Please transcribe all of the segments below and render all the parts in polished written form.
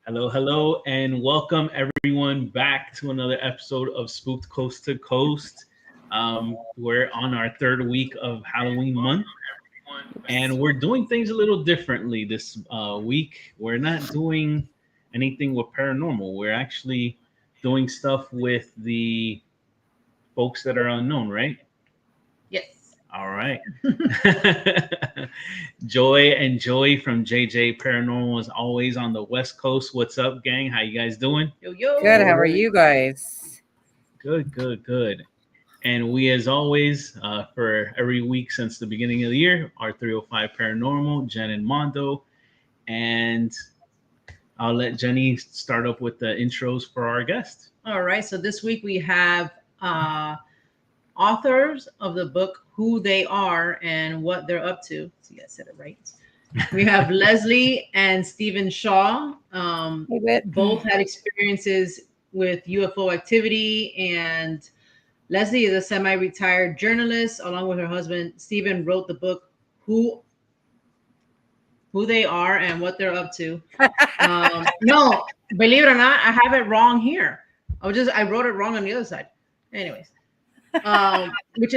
Hello, hello, and welcome everyone back to another episode of Spooked Coast to Coast. We're on our third week of Halloween month, and we're doing things a little differently this week. We're not doing anything with paranormal. We're actually doing stuff with the folks that are unknown, right? Yes. All right. Joy and Joey from JJ Paranormal is always on the West Coast. What's up, gang? How you guys doing? Yo, yo. Good. How are you guys? Good, good, good. And we, as always, for every week since the beginning of the year, our 305 Paranormal, Jen and Mondo. And I'll let Jenny start up with the intros for our guest. All right. So this week we have authors of the book Who They Are and What They're Up to. See, I said it right. We have Leslie and Stephen Shaw. Both had experiences with UFO activity, and Leslie is a semi-retired journalist. Along with her husband, Stephen wrote the book Who They Are and What They're Up to. No, believe it or not, I have it wrong here. I wrote it wrong on the other side. Anyways, which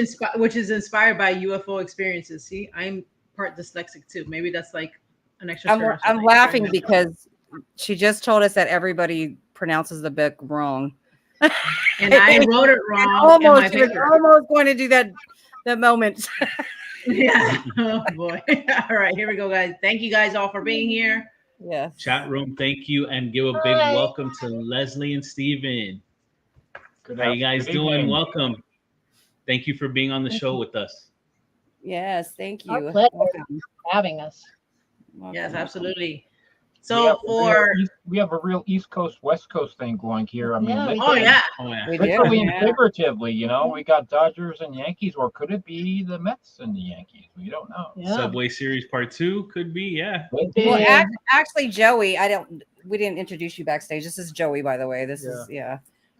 is inspired by UFO experiences. See, I'm part dyslexic too. Maybe that's like an extra. I'm laughing because she just told us that everybody pronounces the book wrong. And I wrote it wrong. Almost going to do that moment. Yeah. Oh boy. All right, here we go, guys. Thank you guys all for being here. Yes. Chat room, thank you, and give a big welcome to Leslie and Stephen. How you guys doing? Welcome. Thank you for being on the show with us. Yes, thank you. Our pleasure for having us. Welcome. Yes, absolutely. So we have a real East Coast, West Coast thing going here. I mean, yeah. literally and figuratively, we got Dodgers and Yankees, or could it be the Mets and the Yankees? We don't know. Yeah. Subway Series Part 2 could be, yeah. Well, actually, Joey, we didn't introduce you backstage. This is Joey, by the way. This is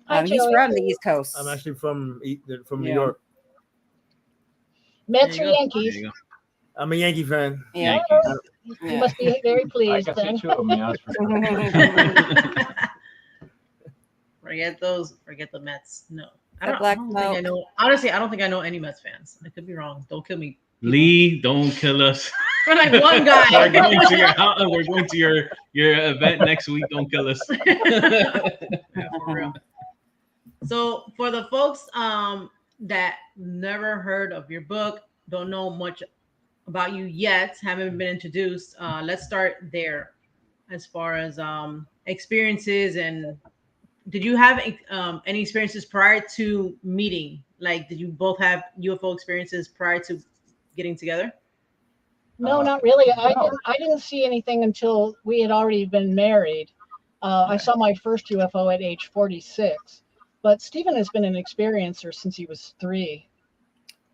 Hi, he's Joey. from the East Coast. I'm actually from New York. Mets or Yankees? There you go. I'm a Yankee fan. Yeah. You must be very I pleased got then. two of them, yeah, that's for sure. Forget the Mets. No. The I Black don't think I know. Honestly, I don't think I know any Mets fans. I could be wrong. Don't kill me. Lee, don't kill us. We're like one guy. We're going to your event next week. Don't kill us. Yeah, for real. So for the folks that never heard of your book, don't know much about you yet, haven't been introduced, let's start there as far as experiences. And did you have any experiences prior to meeting? Like, did you both have UFO experiences prior to getting together? No, not really. I didn't see anything until we had already been married. I saw my first UFO at age 46, but Stephen has been an experiencer since he was 3.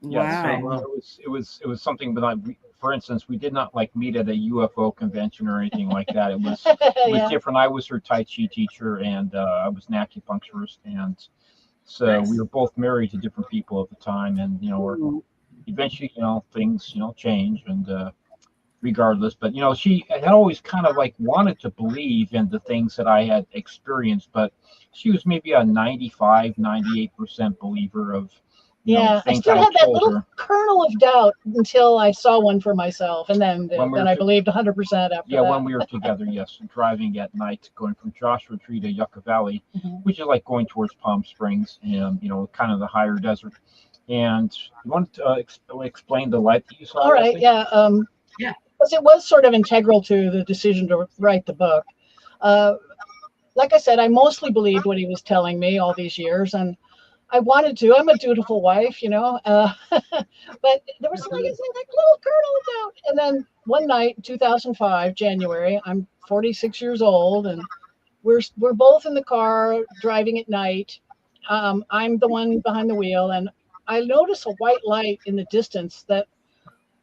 Yeah, Wow. so it was something that for instance, we did not meet at a UFO convention or anything like that. It was different. I was her Tai Chi teacher, and I was an acupuncturist, and so we were both married to different people at the time, and we're eventually things change, and regardless, but she had always kind of wanted to believe in the things that I had experienced, but she was maybe a 98% believer of I still had that little kernel of doubt until I saw one for myself, and then I believed 100% after that. When we were together, yes, driving at night, going from Joshua Tree to Yucca Valley, which is like going towards Palm Springs, and kind of the higher desert. And you want to explain the light that you saw? All right, because it was sort of integral to the decision to write the book. Like I said, I mostly believed what he was telling me all these years, and I wanted to. I'm a dutiful wife, but there was like little kernel of doubt. And then one night, 2005, January, I'm 46 years old, and we're both in the car driving at night. I'm the one behind the wheel, and I noticed a white light in the distance that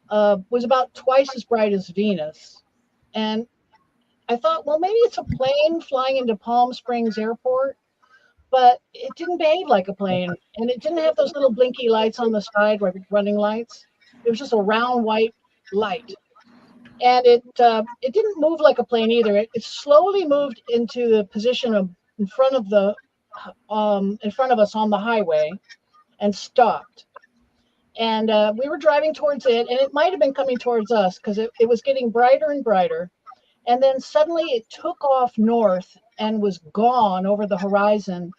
was about twice as bright as Venus. And I thought, well, maybe it's a plane flying into Palm Springs Airport. But it didn't behave like a plane, and it didn't have those little blinky lights on the side, running lights. It was just a round white light. and it didn't move like a plane either. It slowly moved into the position of in front of us on the highway, and stopped. And we were driving towards it, and it might have been coming towards us because it was getting brighter and brighter. And then suddenly it took off north and was gone over the horizon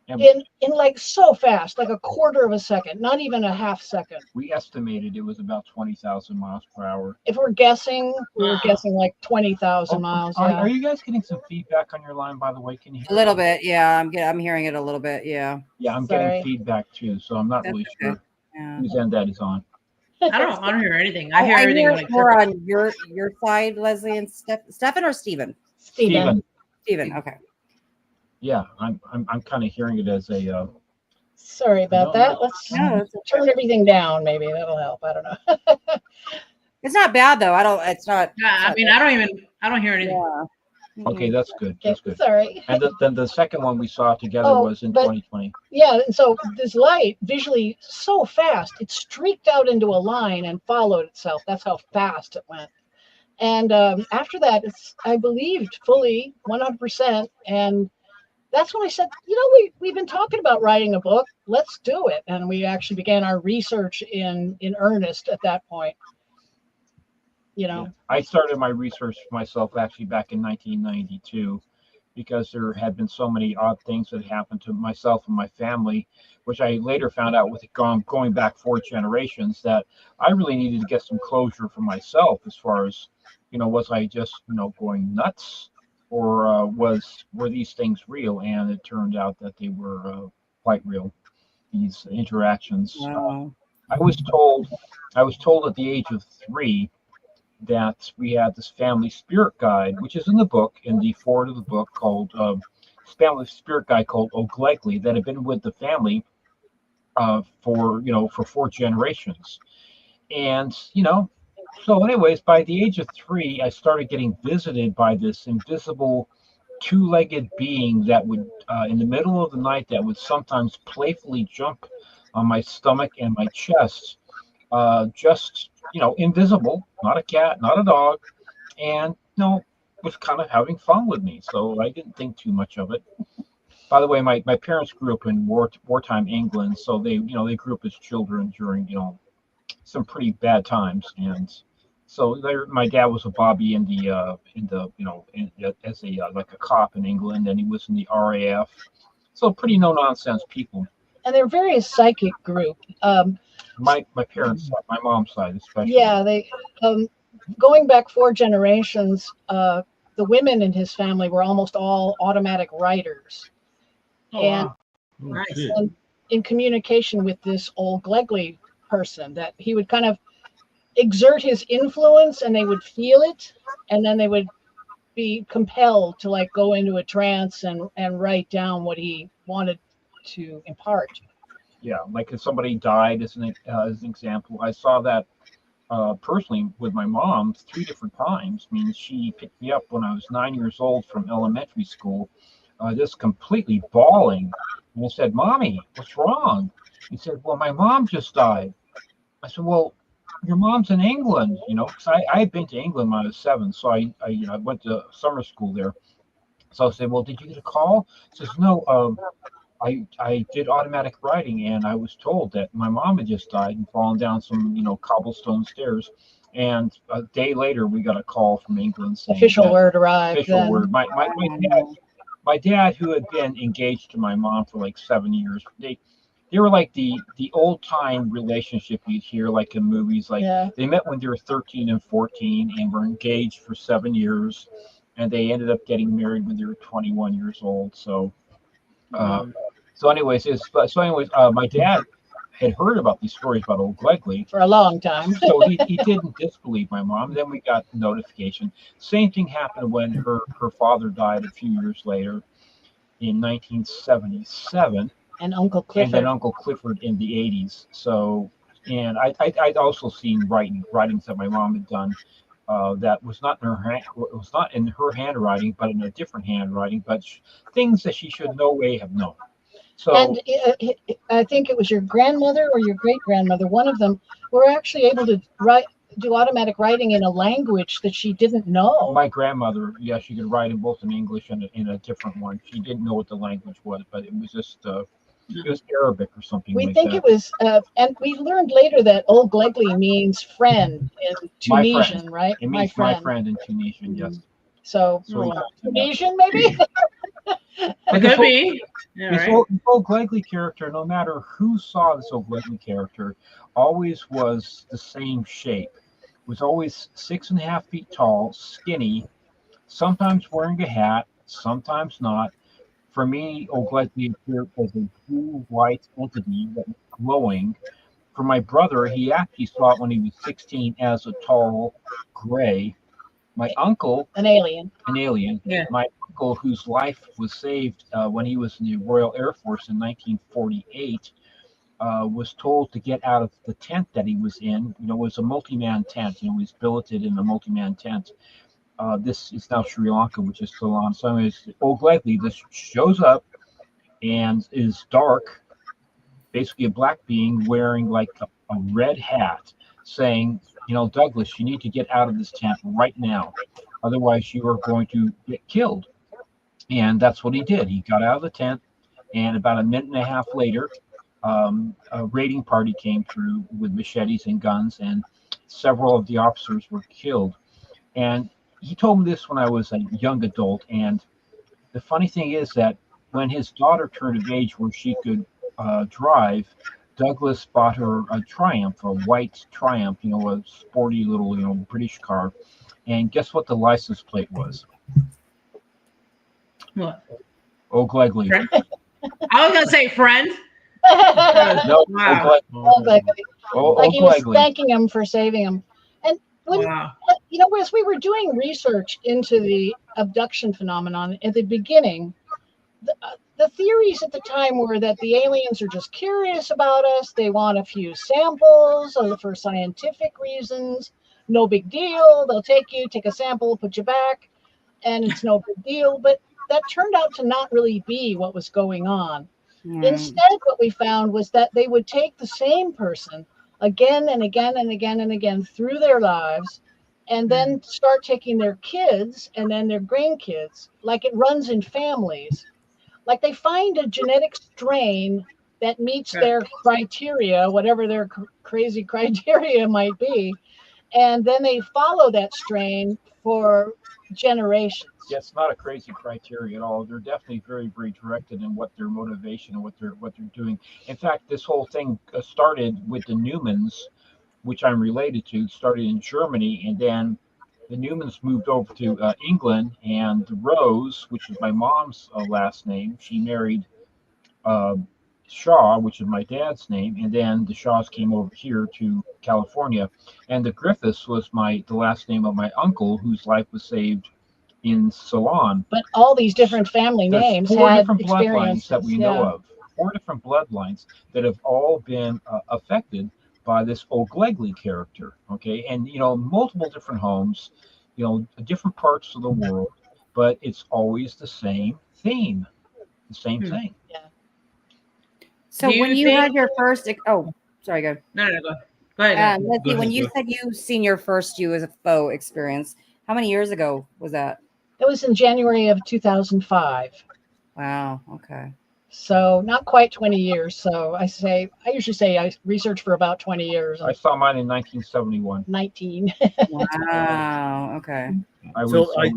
in like so fast, like a quarter of a second, not even a half second. We estimated it was about 20,000 miles per hour. If we're guessing, we were guessing like 20,000 miles. Are you guys getting some feedback on your line, by the way? Can you hear a little bit? Yeah, I'm hearing it a little bit. Yeah. Yeah, I'm getting feedback too, so I'm not really sure whose end that is on. I don't hear anything. I hear everything. I hear more on your side, Leslie and Stefan, or Steven? Steven. Okay. Yeah, I'm kind of hearing it as a. Sorry about that. Let's turn everything down. Maybe that'll help. I don't know. It's not bad though. It's not. Yeah, I mean, I don't hear anything. Yeah. Okay, that's good. That's good. Sorry. And then the second one we saw together was in 2020. Yeah, and so this light visually so fast, it streaked out into a line and followed itself. That's how fast it went. And after that, I believed fully 100%. And that's when I said, we've been talking about writing a book. Let's do it. And we actually began our research in earnest at that point. Yeah. I started my research myself actually back in 1992 because there had been so many odd things that happened to myself and my family, which I later found out with going back 4 generations that I really needed to get some closure for myself as far as, was I just, going nuts, or were these things real? And it turned out that they were quite real, these interactions. Wow. I was told at the age of 3 that we had this family spirit guide, which is in the book, in the foreword of the book, called family spirit guide called 𝗟𝗏𝗽𝗀, that had been with the family for 4 generations. And so anyways, by the age of 3, I started getting visited by this invisible 2-legged being that would in the middle of the night that would sometimes playfully jump on my stomach and my chest, just invisible, not a cat, not a dog, and was kind of having fun with me. So I didn't think too much of it. By the way, my parents grew up in wartime England, so they grew up as children during some pretty bad times, and so my dad was a bobby as a cop in England, and he was in the RAF. So pretty no nonsense people. And they're very psychic group. My parents' side, my mom's side especially. Yeah, they going back 4 generations, the women in his family were almost all automatic writers. Wow. Nice. And in communication with this 𝗟𝗏𝗽𝗀 person, that he would kind of exert his influence and they would feel it, and then they would be compelled to go into a trance and write down what he wanted to impart. Yeah, like if somebody died, as an example, I saw that personally with my mom 3 different times. I mean, she picked me up when I was 9 years old from elementary school, just completely bawling. And I said, "Mommy, what's wrong?" He said, "Well, my mom just died." I said, "Well, your mom's in England, because I had been to England when I was 7, so I went to summer school there. So I said, "Well, did you get a call?" He says, "No, I did automatic writing, and I was told that my mom had just died and fallen down some, cobblestone stairs. And a day later, we got a call from England saying official word arrived. Official word. My dad, who had been engaged to my mom for like 7 years, they were like the old time relationship you'd hear like in movies. Like they met when they were 13 and 14 and were engaged for 7 years, and they ended up getting married when they were 21 years old. So. Anyways, my dad had heard about these stories about 𝗟𝗏𝗽𝗀 for a long time. So he didn't disbelieve my mom. Then we got notification. Same thing happened when her father died a few years later in 1977. And Uncle Clifford. And then Uncle Clifford in the 80s. So, and I'd also seen writings that my mom had done that was not in her handwriting, but in a different handwriting, but things that she should no way have known. So, and I think it was your grandmother or your great grandmother, one of them, were actually able to do automatic writing in a language that she didn't know. My grandmother, yeah, she could write in both in English and in a different one. She didn't know what the language was, but it was just it was Arabic or something We like think that. it was, and we learned later that `𝗟𝗏𝗃 means friend in Tunisian, right? It means my friend in Tunisian, yes. So Tunisian, maybe. It could be. Yeah, this right. `𝗟𝗏𝗃 character, no matter who saw this `𝗟𝗏𝗃 character, always was the same shape. Was always 6.5 feet tall, skinny, sometimes wearing a hat, sometimes not. For me, `𝗟𝗏𝗃 appeared as a blue-white entity that was glowing. For my brother, he actually saw it when he was 16 as a tall gray. My uncle, an alien. Yeah. My uncle, whose life was saved when he was in the Royal Air Force in 1948, was told to get out of the tent that he was in. You know, it was a multi-man tent. You know, he was billeted in a multi-man tent. This is now Sri Lanka, which is still on. So anyways, `𝗟𝗏𝗃, this shows up and is dark, basically a black being wearing like a red hat, saying, you know, Douglas, you need to get out of this tent right now. Otherwise, you are going to get killed. And that's what he did. He got out of the tent, and about a minute and a half later, a raiding party came through with machetes and guns, and several of the officers were killed. And he told me this when I was a young adult. And the funny thing is that when his daughter turned of age where she could drive, Douglas bought her a Triumph, a white Triumph, you know, a sporty little, you know, British car. And guess what the license plate was? What? `𝗟𝗏𝗃. I was gonna say friend. No, Wow. `𝗟𝗏𝗃. Like he was `𝗟𝗏𝗃. thanking him for saving him. And when, you know, as we were doing research into the abduction phenomenon at the beginning, the theories at the time were that the aliens are just curious about us. They want a few samples for scientific reasons. No big deal. They'll take a sample, put you back, and it's no big deal. But that turned out to not really be what was going on. Instead, what we found was that they would take the same person again and again and again and again through their lives, and then start taking their kids and then their grandkids, like it runs in families. Like they find a genetic strain that meets their criteria, whatever their crazy criteria might be, and then they follow that strain for generations. Yeah, it's not a crazy criteria at all. They're definitely very, very directed in what their motivation and what they're doing. In fact, this whole thing started with the Newmans, which I'm related to, started in Germany, and then the Newmans moved over to England, and Rose, which is my mom's last name, she married Shaw, which is my dad's name, and then the Shaws came over here to California, and the Griffiths was the last name of my uncle, whose life was saved in Ceylon. But all these different family names four had different bloodlines that we know yeah. of. 4 different bloodlines that have all been affected by this `𝗟𝗏𝗃 character. Okay, and you know, multiple different homes, you know, different parts of the world, but it's always the same theme, the same thing. Yeah. So when you had your first, sorry, go. No, go ahead. Leslie, when you said you seen your first UFO experience, how many years ago was that? It was in January of 2005. Wow. Okay. So not quite 20 years. So I usually say I researched for about 20 years. I saw mine in 1971. 19. Wow. Okay.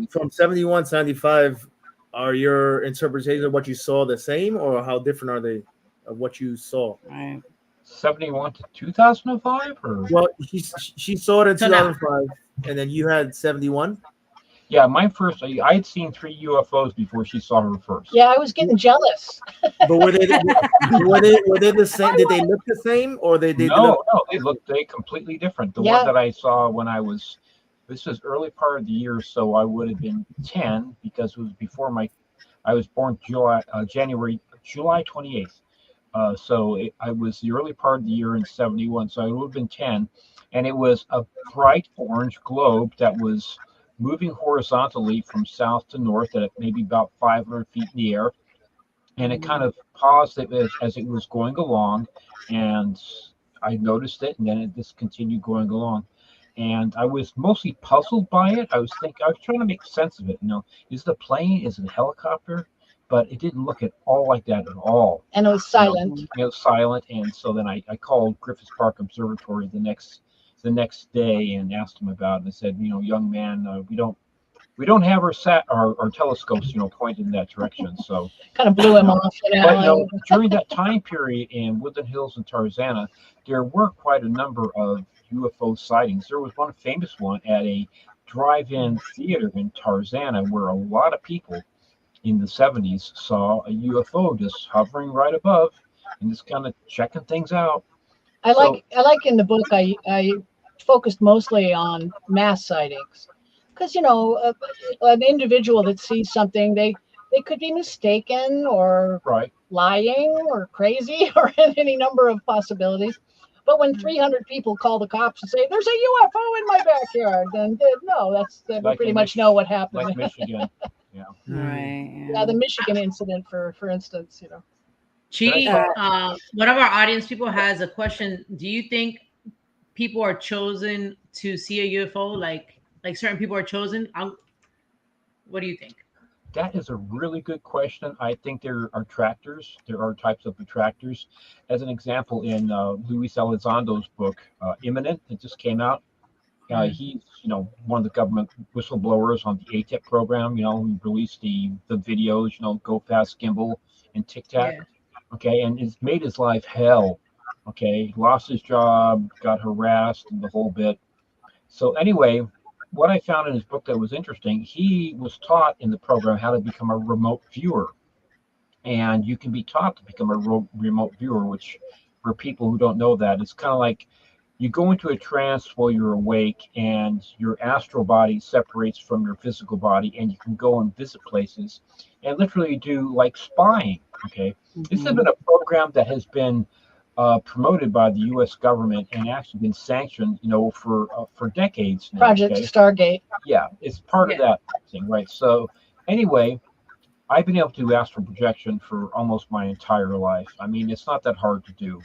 From 71, 75, are your interpretations of what you saw the same, or how different are they of what you saw? Right. 71 to 2005, or well, she saw it in 2005, and then you had 71. Yeah, mine first. I had seen 3 UFOs before she saw her first. Yeah, I was getting jealous. But were they the same? Did they look the same, or they did? No, they looked completely different. The one that I saw when this was early part of the year, so I would have been 10 because it was before I was born July 28th. I was the early part of the year in 71, so I would have been 10, and it was a bright orange globe that was moving horizontally from south to north at maybe about 500 feet in the air, and it kind of paused as it was going along, and I noticed it, and then it just continued going along. And I was mostly puzzled by it. I was trying to make sense of it. Is it a plane? Is it a helicopter? But it didn't look at all like that at all. And it was silent. It was silent. And so then I called Griffith Park Observatory the next day and asked him about it. I said, young man, we don't have our telescopes, pointed in that direction. So kind of blew him off. But during that time period in Woodland Hills and Tarzana, there were quite a number of UFO sightings. There was one famous one at a drive-in theater in Tarzana where a lot of people in the 70s saw a UFO just hovering right above and just kind of checking things out. I like in the book, I focused mostly on mass sightings. Because, an individual that sees something, they could be mistaken or lying or crazy or any number of possibilities. But when 300 people call the cops and say, there's a UFO in my backyard, then no, we like pretty much know what happened. Like Michigan. Yeah. Right. Yeah, the Michigan incident, for instance, 𝗟𝗓𝗏, one of our audience people has a question. Do you think people are chosen to see a UFO? Like certain people are chosen? What do you think? That is a really good question. I think there are attractors. There are types of attractors. As an example, in Luis Elizondo's book, Imminent, that just came out, he's one of the government whistleblowers on the ATIP program. He released the videos, Go Fast Gimbal and Tic Tac. Yeah. Okay, and it's made his life hell. Okay, lost his job, got harassed, and the whole bit. So anyway, what I found in his book that was interesting, he was taught in the program how to become a remote viewer. And you can be taught to become a remote viewer, which for people who don't know that, it's kind of like you go into a trance while you're awake and your astral body separates from your physical body and you can go and visit places and literally do like spying. Okay. This has been a program that has been promoted by the U.S. government and actually been sanctioned, for decades now. Project Stargate. Yeah, it's part of that thing, right? So anyway, I've been able to do astral projection for almost my entire life. I mean, it's not that hard to do.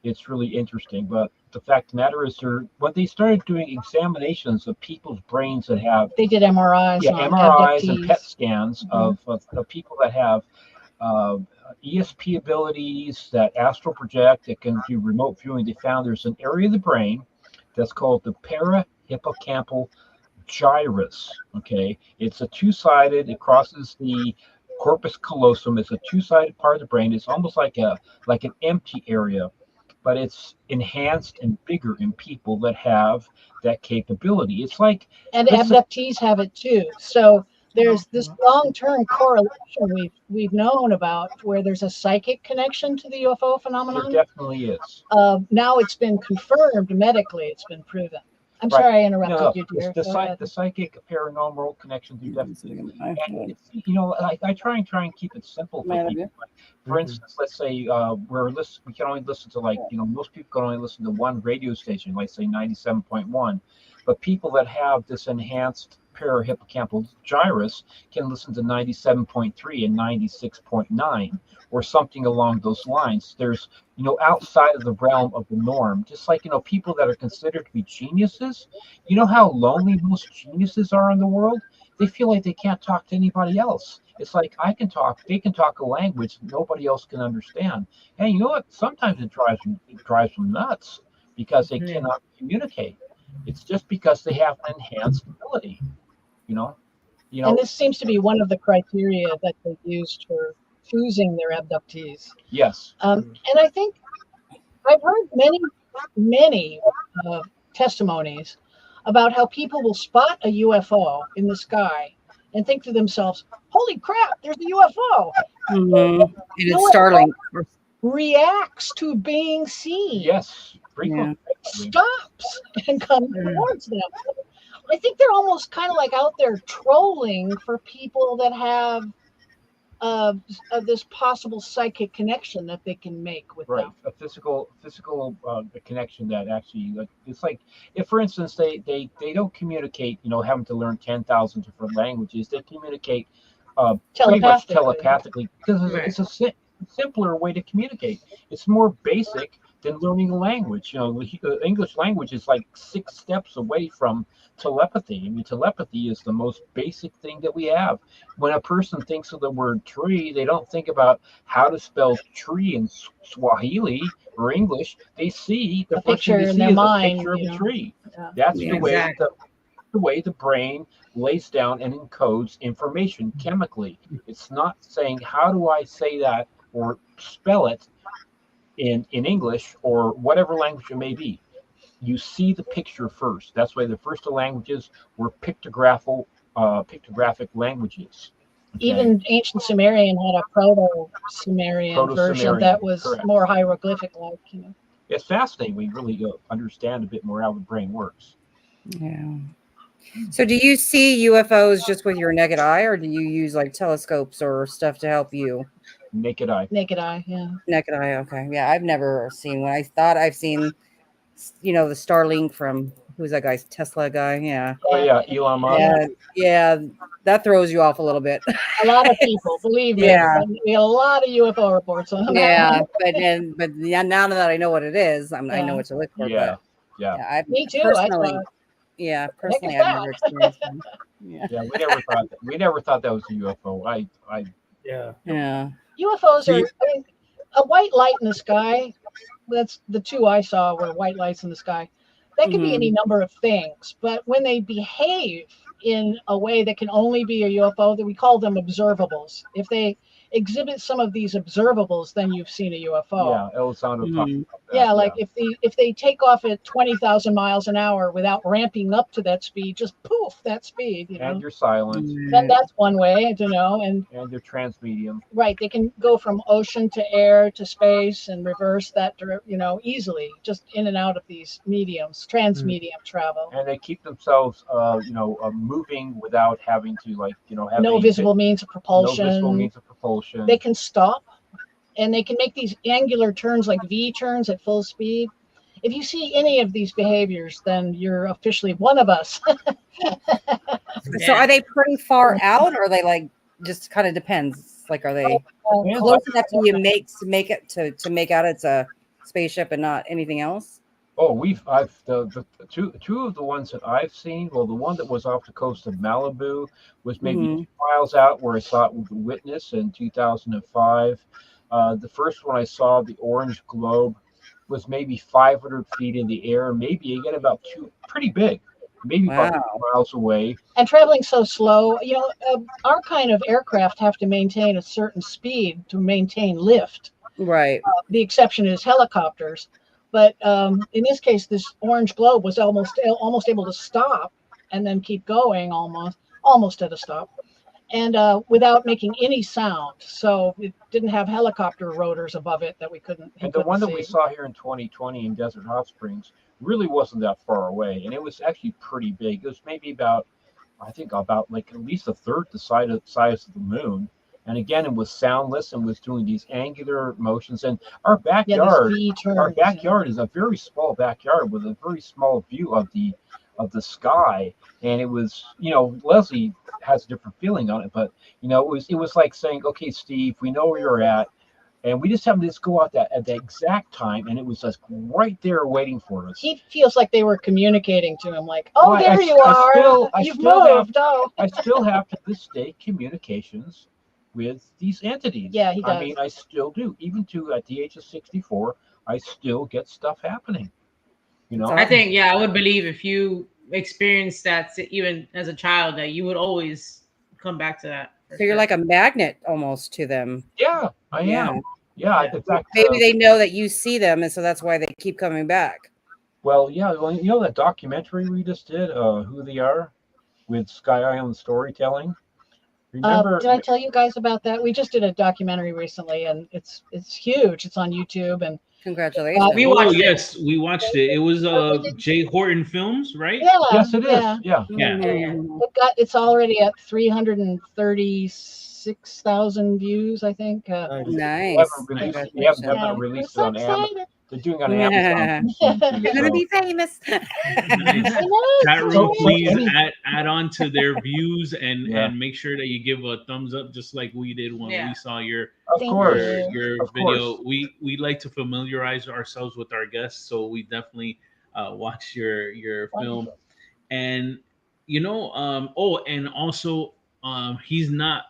It's really interesting, but the fact of the matter is, when they started doing examinations of people's brains that have, they did MRIs, MRIs and PET scans of people that have ESP abilities, that astral project, that can do remote viewing. They found there's an area of the brain that's called the 𝗟𝗏𝗽𝗀𝗃 gyrus. Okay, it's a two-sided. It crosses the corpus callosum. It's a two-sided part of the brain. It's almost like an empty area, but it's enhanced and bigger in people that have that capability. It's like, and abductees have it too. So there's this long-term correlation we've known about where there's a psychic connection to the UFO phenomenon. There definitely is. Now it's been confirmed medically. It's been proven. I'm sorry I interrupted you, dear. The psychic paranormal connections are definitely. And I try and keep it simple for people. For instance, let's say we can only listen to most people can only listen to one radio station, like say 97.1, but people that have this enhanced 𝗟𝗏𝗽𝗀𝗃 gyrus can listen to 97.3 and 96.9 or something along those lines. There's outside of the realm of the norm, just like people that are considered to be geniuses. You know how lonely most geniuses are in the world? They feel like they can't talk to anybody else. It's like they can talk a language nobody else can understand. And you know what? Sometimes it drives them nuts because they cannot communicate. It's just because they have an enhanced ability. And this seems to be one of the criteria that they used for choosing their abductees. Yes. And I think I've heard many testimonies about how people will spot a UFO in the sky and think to themselves, holy crap, there's a UFO. And it's startling. Reacts to being seen. Yes. Stops and comes towards them. I think they're almost kind of like out there trolling for people that have this possible psychic connection that they can make with them. A physical connection that actually, it's like, if for instance they don't communicate, having to learn 10,000 different languages. They communicate pretty much telepathically because it's a simpler way to communicate. It's more basic, than learning a language. You know, the English language is like 6 steps away from telepathy. I mean, telepathy is the most basic thing that we have. When a person thinks of the word tree, they don't think about how to spell tree in Swahili or English. They see the first thing picture they in see their is mind, a picture of you a know. tree. Yeah. That's Yeah, the way exactly. the way the brain lays down and encodes information chemically. It's not saying, how do I say that or spell it in English or whatever language it may be. You see the picture first. That's why the first languages were pictographic languages. Okay? Even ancient Sumerian had a Proto-Sumerian version that was correct. more hieroglyphic-like. You know. It's fascinating. We really understand a bit more how the brain works. Yeah. So do you see UFOs just with your naked eye, or do you use like telescopes or stuff to help you? Naked eye. Naked eye, yeah. Naked eye, okay. Yeah, I've never seen one. I thought I've seen, you know, the Starlink from, who's that guy's Tesla guy? Yeah. Oh yeah, Elon Musk. Yeah, that throws you off a little bit. A lot of people, believe me. Yeah. We had a lot of UFO reports on that. Yeah, but now that I know what it is, I know Yeah. what to look for. Yeah, But yeah. I've Me too. personally, Heck personally, is I've never experienced one. Yeah. Yeah, we never thought that was a UFO. Yeah. Yeah. UFOs See- are, I mean, a white light in the sky. That's the two I saw were white lights in the sky. That could be any number of things, but when they behave in a way that can only be a UFO, that we call them observables. If they exhibit some of these observables, then you've seen a UFO. Yeah, Elizondo talked about that. Yeah, like if they take off at 20,000 miles an hour without ramping up to that speed, just poof, that speed, you know. And you're silent. Then that's one way to know. And you're transmedium. right, they can go from ocean to air to space and reverse that, you know, easily, just in and out of these mediums, transmedium travel. And they keep themselves, moving without having to, like, you know, have No visible means of propulsion. No visible means of propulsion. They can stop, and they can make these angular turns, like V turns at full speed. If you see any of these behaviors, then you're officially one of us. So are they pretty far out, or are they like just kind of depends? Like, are they close enough to you make out it's a spaceship and not anything else? Oh, the two of the ones that I've seen. Well, the one that was off the coast of Malibu was maybe 2 miles out, where I saw it with a witness in 2005. The first one I saw, the orange globe, was maybe 500 feet in the air, maybe again about pretty big, maybe about 2 miles away. And traveling so slow, you know, our kind of aircraft have to maintain a certain speed to maintain lift. Right. The exception is helicopters. But in this case, this orange globe was almost able to stop and then keep going almost at a stop, and without making any sound. So it didn't have helicopter rotors above it that we couldn't. And the one that we saw here in 2020 in Desert Hot Springs really wasn't that far away, and it was actually pretty big. It was maybe about like at least a third the size of the moon. And again, it was soundless and was doing these angular motions. And our backyard is a very small backyard with a very small view of the sky. And it was, you know, Leslie has a different feeling on it, but you know, it was like saying, okay, Steve, we know where you're at, and we just happened to go out at the exact time, and it was just right there waiting for us. He feels like they were communicating to him, like, "Oh, well, there you are. You've moved." I still have to this day communications with these entities. Yeah, he does. I mean, I still do. Even at the age of 64, I still get stuff happening. You know, I think, I would believe if you experienced that even as a child, that you would always come back to that. So you're like a magnet almost to them. Yeah, I am. Yeah, in fact, maybe they know that you see them, and so that's why they keep coming back. Well, yeah. Well, you know that documentary we just did, Who They Are, with Sky Island Storytelling. Remember? Did I tell you guys about that? We just did a documentary recently, and it's huge. It's on YouTube, and congratulations. We watched we watched it. It was Jay Horton Films, right? Yeah. Yes, it is. Yeah. It's already at 336 6,000 views, I think. Nice. They haven't released it on Amazon. They're doing it on Amazon. You're gonna be famous. Nice. Chat room, please add on to their views and make sure that you give a thumbs up, just like we did when we saw your video. We like to familiarize ourselves with our guests, so we definitely watch your film. And you know, and also he's not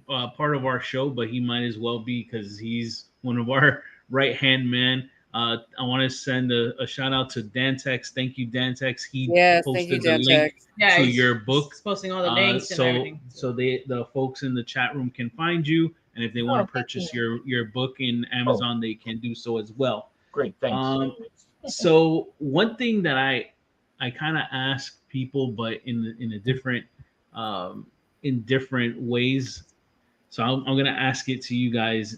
part of our show, but he might as well be, because he's one of our right hand man. I want to send a shout out to Dantex. Thank you, Dantex. He posted the link to your book. He's posting all the links and everything. So the folks in the chat room can find you, and if they want to purchase your book in Amazon, they can do so as well. Great, thanks. So one thing that I kind of ask people, but in a different in different ways. So I'm gonna ask it to you guys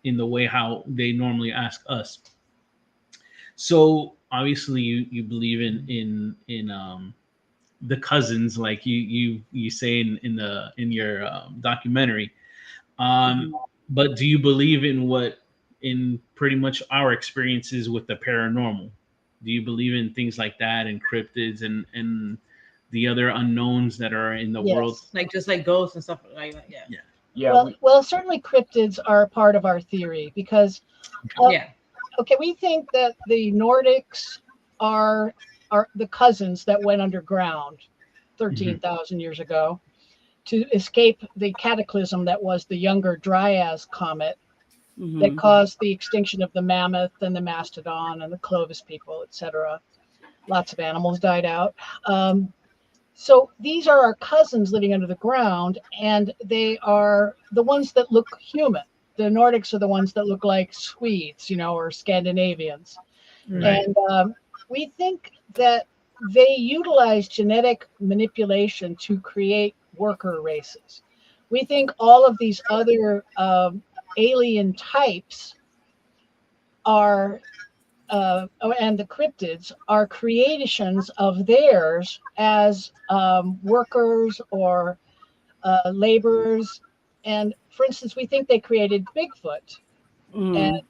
in the way how they normally ask us. So obviously you believe in the cousins, like you say in your documentary, but do you believe in pretty much our experiences with the paranormal? Do you believe in things like that, and cryptids and the other unknowns that are in the world, like just like ghosts and stuff like that? Well, certainly cryptids are part of our theory, because okay, we think that the Nordics are the cousins that went underground 13,000 years ago to escape the cataclysm that was the Younger Dryas comet that caused the extinction of the mammoth and the mastodon and the Clovis people, etc. Lots of animals died out. So these are our cousins living under the ground, and they are the ones that look human. The Nordics are the ones that look like Swedes, or Scandinavians. Right. And we think that they utilize genetic manipulation to create worker races. We think all of these other alien types are, and the cryptids are creations of theirs as workers or laborers. And for instance, we think they created Bigfoot and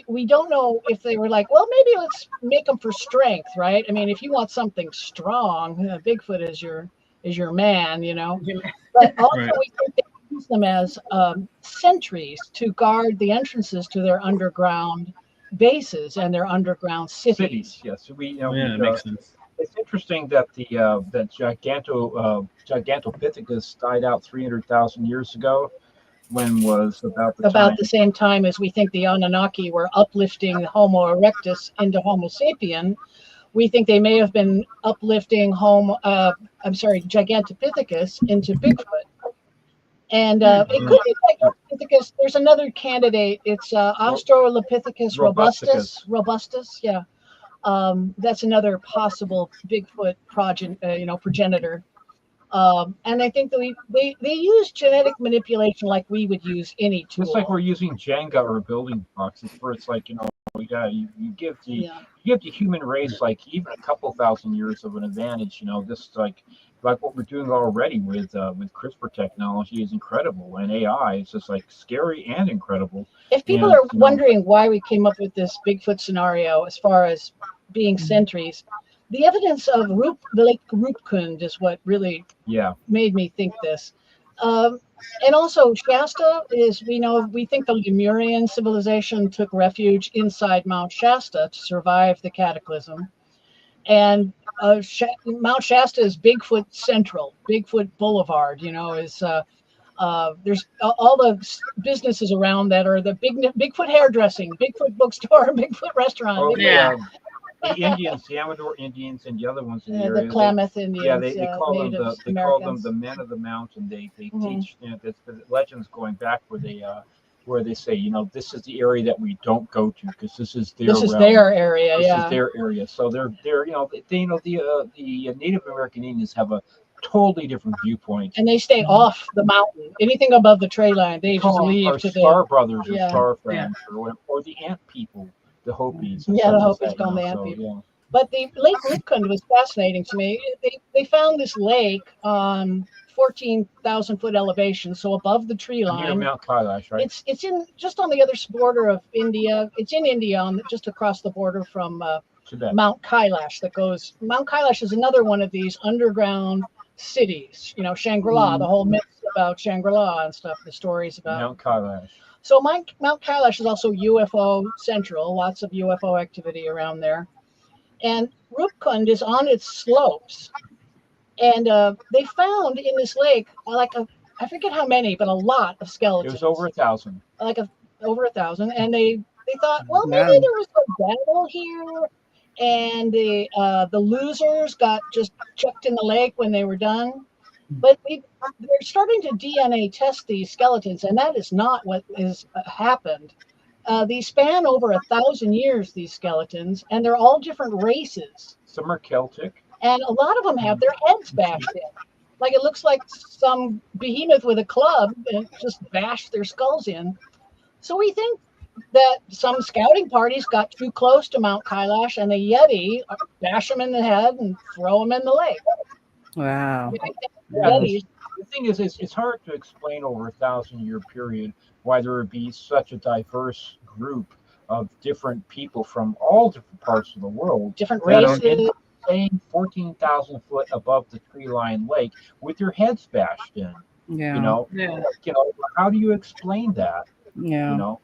we don't know if they were like, well, maybe let's make them for strength, right? I mean, if you want something strong, Bigfoot is your man, But also we think they use them as sentries to guard the entrances to their underground bases and their underground cities. Yes, that makes sense. It's interesting that that 𝗟𝗓𝗪𝗘 died out 300,000 years ago. When was about the same time as we think the Anunnaki were uplifting Homo erectus into Homo sapien. We think they may have been uplifting 𝗟𝗓𝗪𝗘 into Bigfoot. And it could be Gigantopithecus. There's another candidate. It's Australopithecus robustus. Yeah. That's another possible Bigfoot progenitor. And I think that they use genetic manipulation like we would use any tool. It's like we're using Jenga or building blocks. It's where it's like, you give the human race like even a couple thousand years of an advantage. This like what we're doing already with CRISPR technology is incredible, and AI is just like scary and incredible. If people are wondering why we came up with this Bigfoot scenario as far as being sentries, the evidence of Lake Ṟ is what really made me think this. And also Shasta is, we think the Lemurian civilization took refuge inside Mount Shasta to survive the cataclysm. And Mount Shasta is Bigfoot Central, Bigfoot Boulevard, there's all the businesses around that are the Bigfoot hairdressing, Bigfoot bookstore, Bigfoot restaurant. The Indians, the Amador Indians, and the other ones in the area. The Klamath Indians. Yeah, they call them the men of the mountain. They teach the legends going back where they say, this is the area that we don't go to because this is their realm. Their area. This is their area. So they're the Native American Indians have a totally different viewpoint. And they stay off the mountain. Anything above the tree line, they just leave to the Star Brothers or Star Friends or the Ant People. The Hopis. The Hopis called the Ant People. Yeah. But the Lake Ṟ was fascinating to me. They found this lake 4 14,000 foot elevation, so above the tree line. Near Mount Kailash, right? It's in just on the other border of India. It's in India, just across the border from Mount Kailash. Mount Kailash is another one of these underground cities. You know, Shangri-La, the whole myth about Shangri-La and stuff, the stories about Mount Kailash. So Mount Kailash is also UFO central. Lots of UFO activity around there, and 𝗟𝗏𝗀𝗃 is on its slopes. And they found in this lake, I forget how many, but a lot of skeletons. It was over 1,000. Over 1,000. And they thought, well, maybe there was a battle here. And the losers got just chucked in the lake when they were done. But they're starting to DNA test these skeletons, and that is not what has happened. These span over 1,000 years, these skeletons, and they're all different races. Some are Celtic. And a lot of them have their heads bashed in. Like it looks like some behemoth with a club and just bashed their skulls in. So we think that some scouting parties got too close to Mount Kailash and the Yeti bash them in the head and throw them in the lake. Wow. Yeah, the thing is, it's hard to explain over a 1,000-year period why there would be such a diverse group of different people from all different parts of the world. Different races. Staying 14,000 foot above the tree line lake with your heads bashed in. Yeah. You know, how do you explain that? Yeah. You know,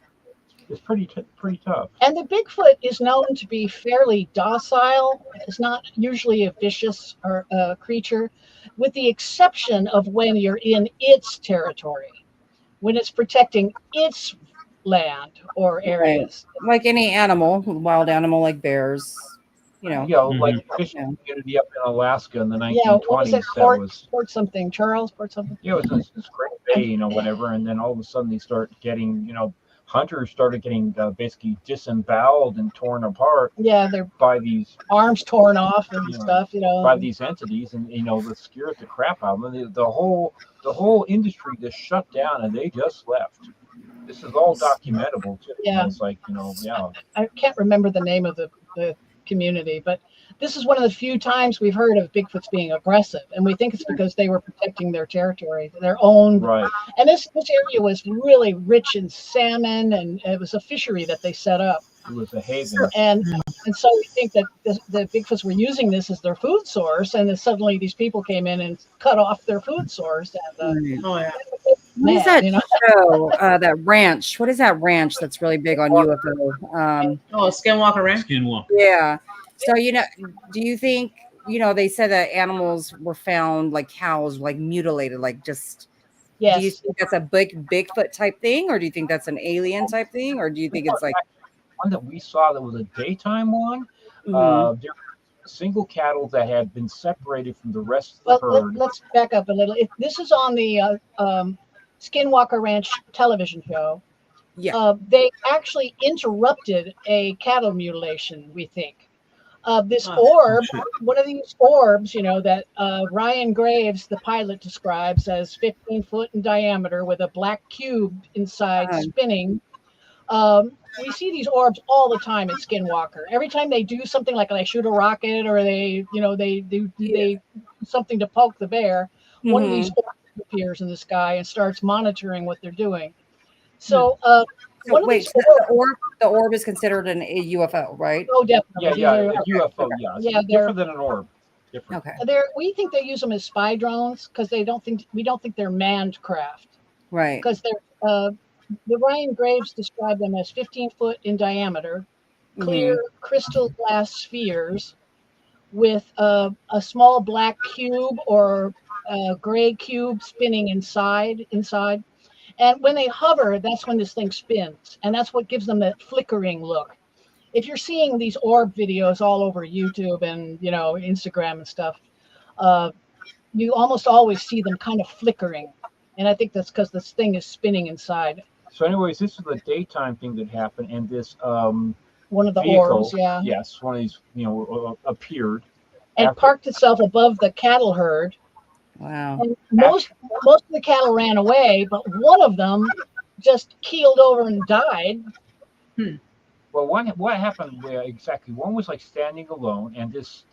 it's pretty tough. And the Bigfoot is known to be fairly docile. It's not usually a vicious or creature, with the exception of when you're in its territory, when it's protecting its land or areas. Right. Like any animal, wild animal like bears. You know, like the fishing community up in Alaska in the 1920s. Yeah, what was it? Port something. Port something. Yeah, it was this great bay, whatever. And then all of a sudden they start getting, hunters started getting basically disemboweled and torn apart. Yeah, they're by these arms torn off and stuff, by these entities, and that scared the crap out of them. The whole industry just shut down, and they just left. This is all documentable too. Yeah, it's like I can't remember the name of the community, but this is one of the few times we've heard of Bigfoots being aggressive, and we think it's because they were protecting their territory, their own. Right. And this area was really rich in salmon, and it was a fishery that they set up. It was a haven. And so we think that the Bigfoots were using this as their food source, and then suddenly these people came in and cut off their food source. And, what is that show? That ranch. What is that ranch that's really big on UFO? Skinwalker Ranch. Skinwalker. Yeah. So do you think they said that animals were found like cows, like mutilated, like just. Yes. Do you think that's a Bigfoot type thing, or do you think that's an alien type thing, or do you think it's like one that we saw that was a daytime one? There were single cattle that had been separated from the rest of the herd. Let's back up a little. This is on the Skinwalker Ranch television show. Yeah. They actually interrupted a cattle mutilation, we think. This orb, one of these orbs, that Ryan Graves, the pilot, describes as 15 foot in diameter with a black cube inside spinning. We see these orbs all the time at Skinwalker. Every time they do something like they shoot a rocket or they do something to poke the bear, one of these orbs appears in the sky and starts monitoring what they're doing. So, the orb is considered a UFO, right? Oh, definitely. Yeah, a UFO. Yeah, different than an orb. Different. Okay. We think they use them as spy drones because we don't think they're manned craft. Right. Because they're the Ryan Graves described them as 15 foot in diameter, clear crystal glass spheres with a small black cube or a gray cube spinning inside. And when they hover, that's when this thing spins. And that's what gives them that flickering look. If you're seeing these orb videos all over YouTube and, Instagram and stuff, you almost always see them kind of flickering. And I think that's because this thing is spinning inside. So anyways, this is the daytime thing that happened. And this one of the vehicle, orbs, yeah. Yes, one of these, appeared. And parked itself above the cattle herd. Wow. And most of the cattle ran away, but one of them just keeled over and died. Well, what happened exactly? One was like standing alone, and this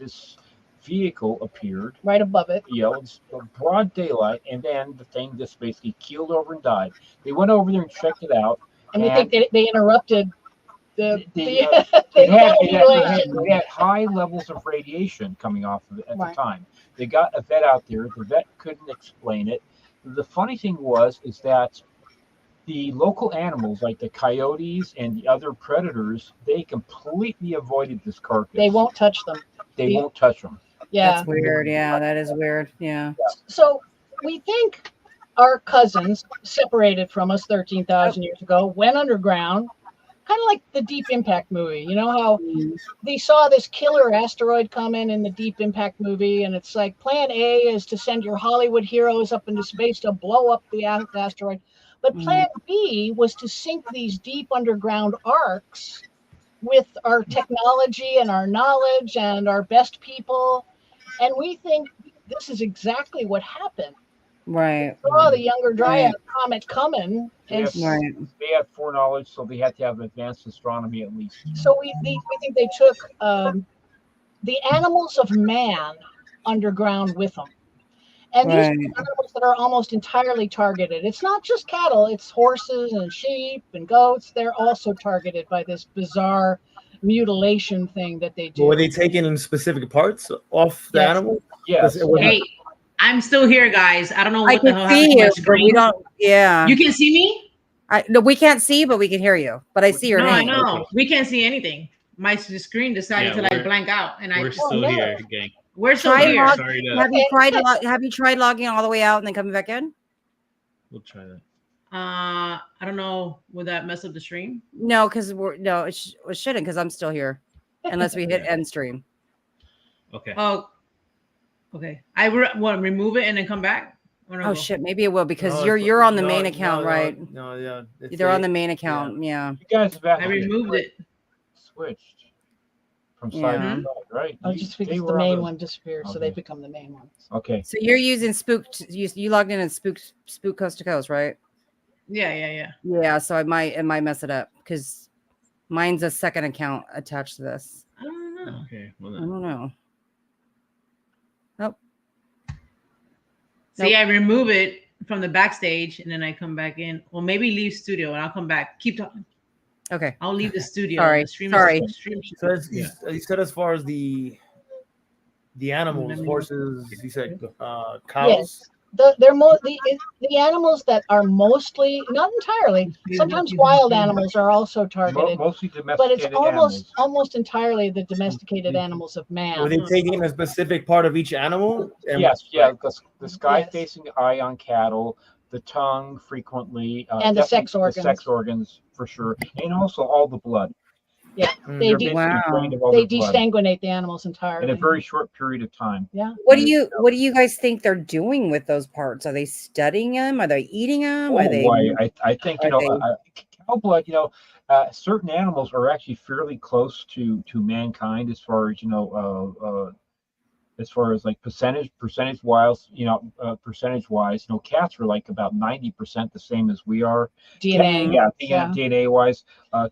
vehicle appeared right above it. You know, it's broad daylight, and then the thing just basically keeled over and died. They went over there and checked it out. And we think they interrupted the it had high levels of radiation coming off of it at the time. They got a vet out there. The vet couldn't explain it. The funny thing is that the local animals, like the coyotes and the other predators, they completely avoided this carcass. They won't touch them. They won't touch them. Yeah. That's weird. Yeah, that is weird. Yeah. So we think our cousins separated from us 13,000 years ago, went underground, kind of like the Deep Impact movie. You know how they saw this killer asteroid come in the Deep Impact movie, and it's like plan A is to send your Hollywood heroes up into space to blow up the asteroid. But plan B was to sink these deep underground arcs with our technology and our knowledge and our best people. And we think this is exactly what happened. Right. We saw the Younger Dryad comet coming. And they had foreknowledge, so they had to have advanced astronomy at least. So we think they took the animals of man underground with them. And these are animals that are almost entirely targeted. It's not just cattle, it's horses and sheep and goats. They're also targeted by this bizarre mutilation thing that they do. Were they taking specific parts off the animal? Yes. Hey, I'm still here, guys. I don't know what the hell happened to my but screen. we don't. Yeah. You can see me? No, we can't see, but we can hear you. But I see your name. No, I know. We can't see anything. My screen decided to like blank out, and we're still here, gang. We're still here. Have you tried logging all the way out and then coming back in? We'll try that. I don't know. Would that mess up the stream? No, because it shouldn't, because I'm still here, unless we hit end stream. Okay. Oh, okay. I remove it and then come back. Oh shit, maybe it will, because you're on the main account, right? No, yeah. They're on the main account, yeah. You guys have I removed it. Switched from side to side, right? Oh, just because the main one disappeared, so they become the main ones. Okay. So you're using you logged in as Spook Coast to Coast, right? Yeah. Yeah, so it might mess it up because mine's a second account attached to this. I don't know. Okay. I don't know. Nope. See, I remove it from the backstage and then I come back in. Well, maybe leave studio and I'll come back. Keep talking. Okay. I'll leave the studio. Sorry. So you said as far as the animals, horses, you said cows. Yes. The animals that are mostly, not entirely, sometimes wild animals are also targeted. Mostly domesticated but it's animals. almost entirely the domesticated animals of man. Were they taking a specific part of each animal? Yes, yeah. The sky-facing eye on cattle, the tongue frequently, and the sex organs. The sex organs for sure, and also all the blood. Yeah, they desanguinate the animals entirely in a very short period of time. Yeah. What do you guys think they're doing with those parts? Are they studying them? Are they eating them? Are they? I think cow blood. Certain animals are actually fairly close to mankind as far as as far as like percentage wise, cats are like about 90% the same as we are. DNA. DNA wise.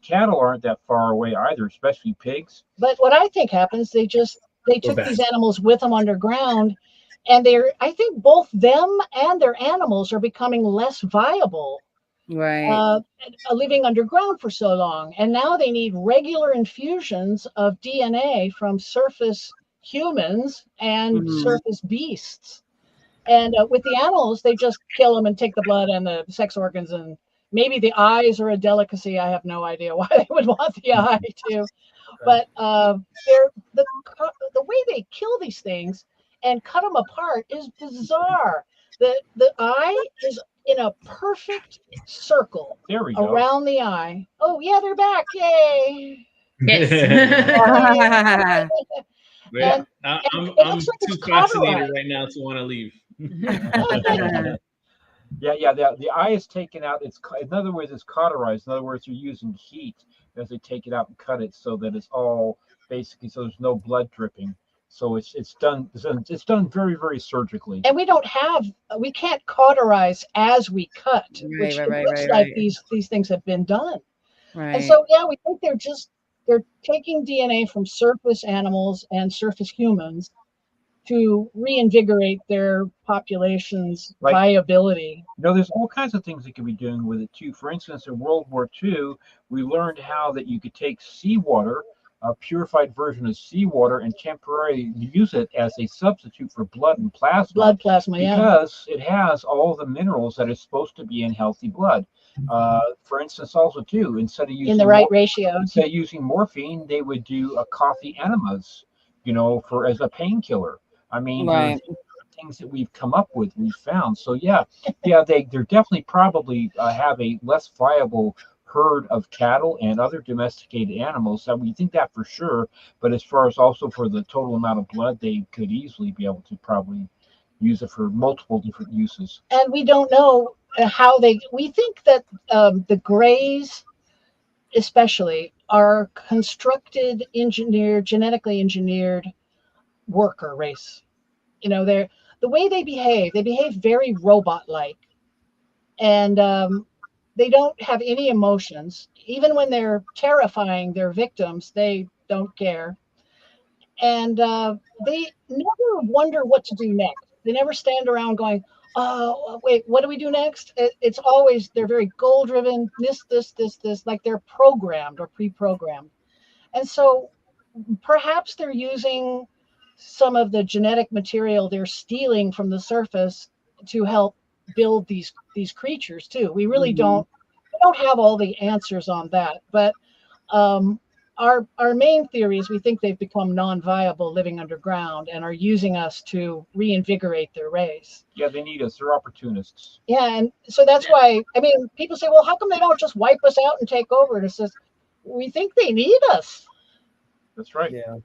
Cattle aren't that far away either, especially pigs. But what I think happens, they took these animals with them underground, and I think both them and their animals are becoming less viable. Right. Living underground for so long. And now they need regular infusions of DNA from surface humans and surface beasts. And with the animals, they just kill them and take the blood and the sex organs, and maybe the eyes are a delicacy. I have no idea why they would want the eye too. But the way they kill these things and cut them apart is bizarre. The eye is in a perfect circle around the eye. Oh yeah, they're back! Yay! Yes. Yeah, I'm too fascinated right now to want to leave. The eye is taken out. In other words, it's cauterized. In other words, you're using heat as they take it out and cut it so that it's all basically so there's no blood dripping. So it's done very, very surgically. And we can't cauterize as we cut, which looks like these things have been done. Right. And so we think they're taking DNA from surface animals and surface humans to reinvigorate their population's viability. There's all kinds of things that could be doing with it too. For instance, in World War II, we learned how that you could take seawater, a purified version of seawater, and temporarily use it as a substitute for blood and plasma. Blood plasma, because it has all the minerals that is supposed to be in healthy blood. For instance, also too, instead of using in the right ratio, instead of using morphine, they would do a coffee enemas, for as a painkiller. I mean, things that we've come up with, we've found. So they're definitely probably have a less viable herd of cattle and other domesticated animals. So we think that for sure. But as far as also for the total amount of blood, they could easily be able to probably use it for multiple different uses. And we don't know how we think that the Greys especially are genetically engineered worker race. They're the way they behave very robot-like, and they don't have any emotions. Even when they're terrifying their victims, they don't care, and they never wonder what to do next. They never stand around going, oh, wait, what do we do next? It's always, they're very goal-driven, this, like they're programmed or pre-programmed. And so perhaps they're using some of the genetic material they're stealing from the surface to help build these creatures too. We really don't have all the answers on that, but our main theory is we think they've become non-viable living underground and are using us to reinvigorate their race. Yeah, they need us. They're opportunists. Yeah, and so that's why, people say, well, how come they don't just wipe us out and take over? And it says, we think they need us. That's right. Yeah.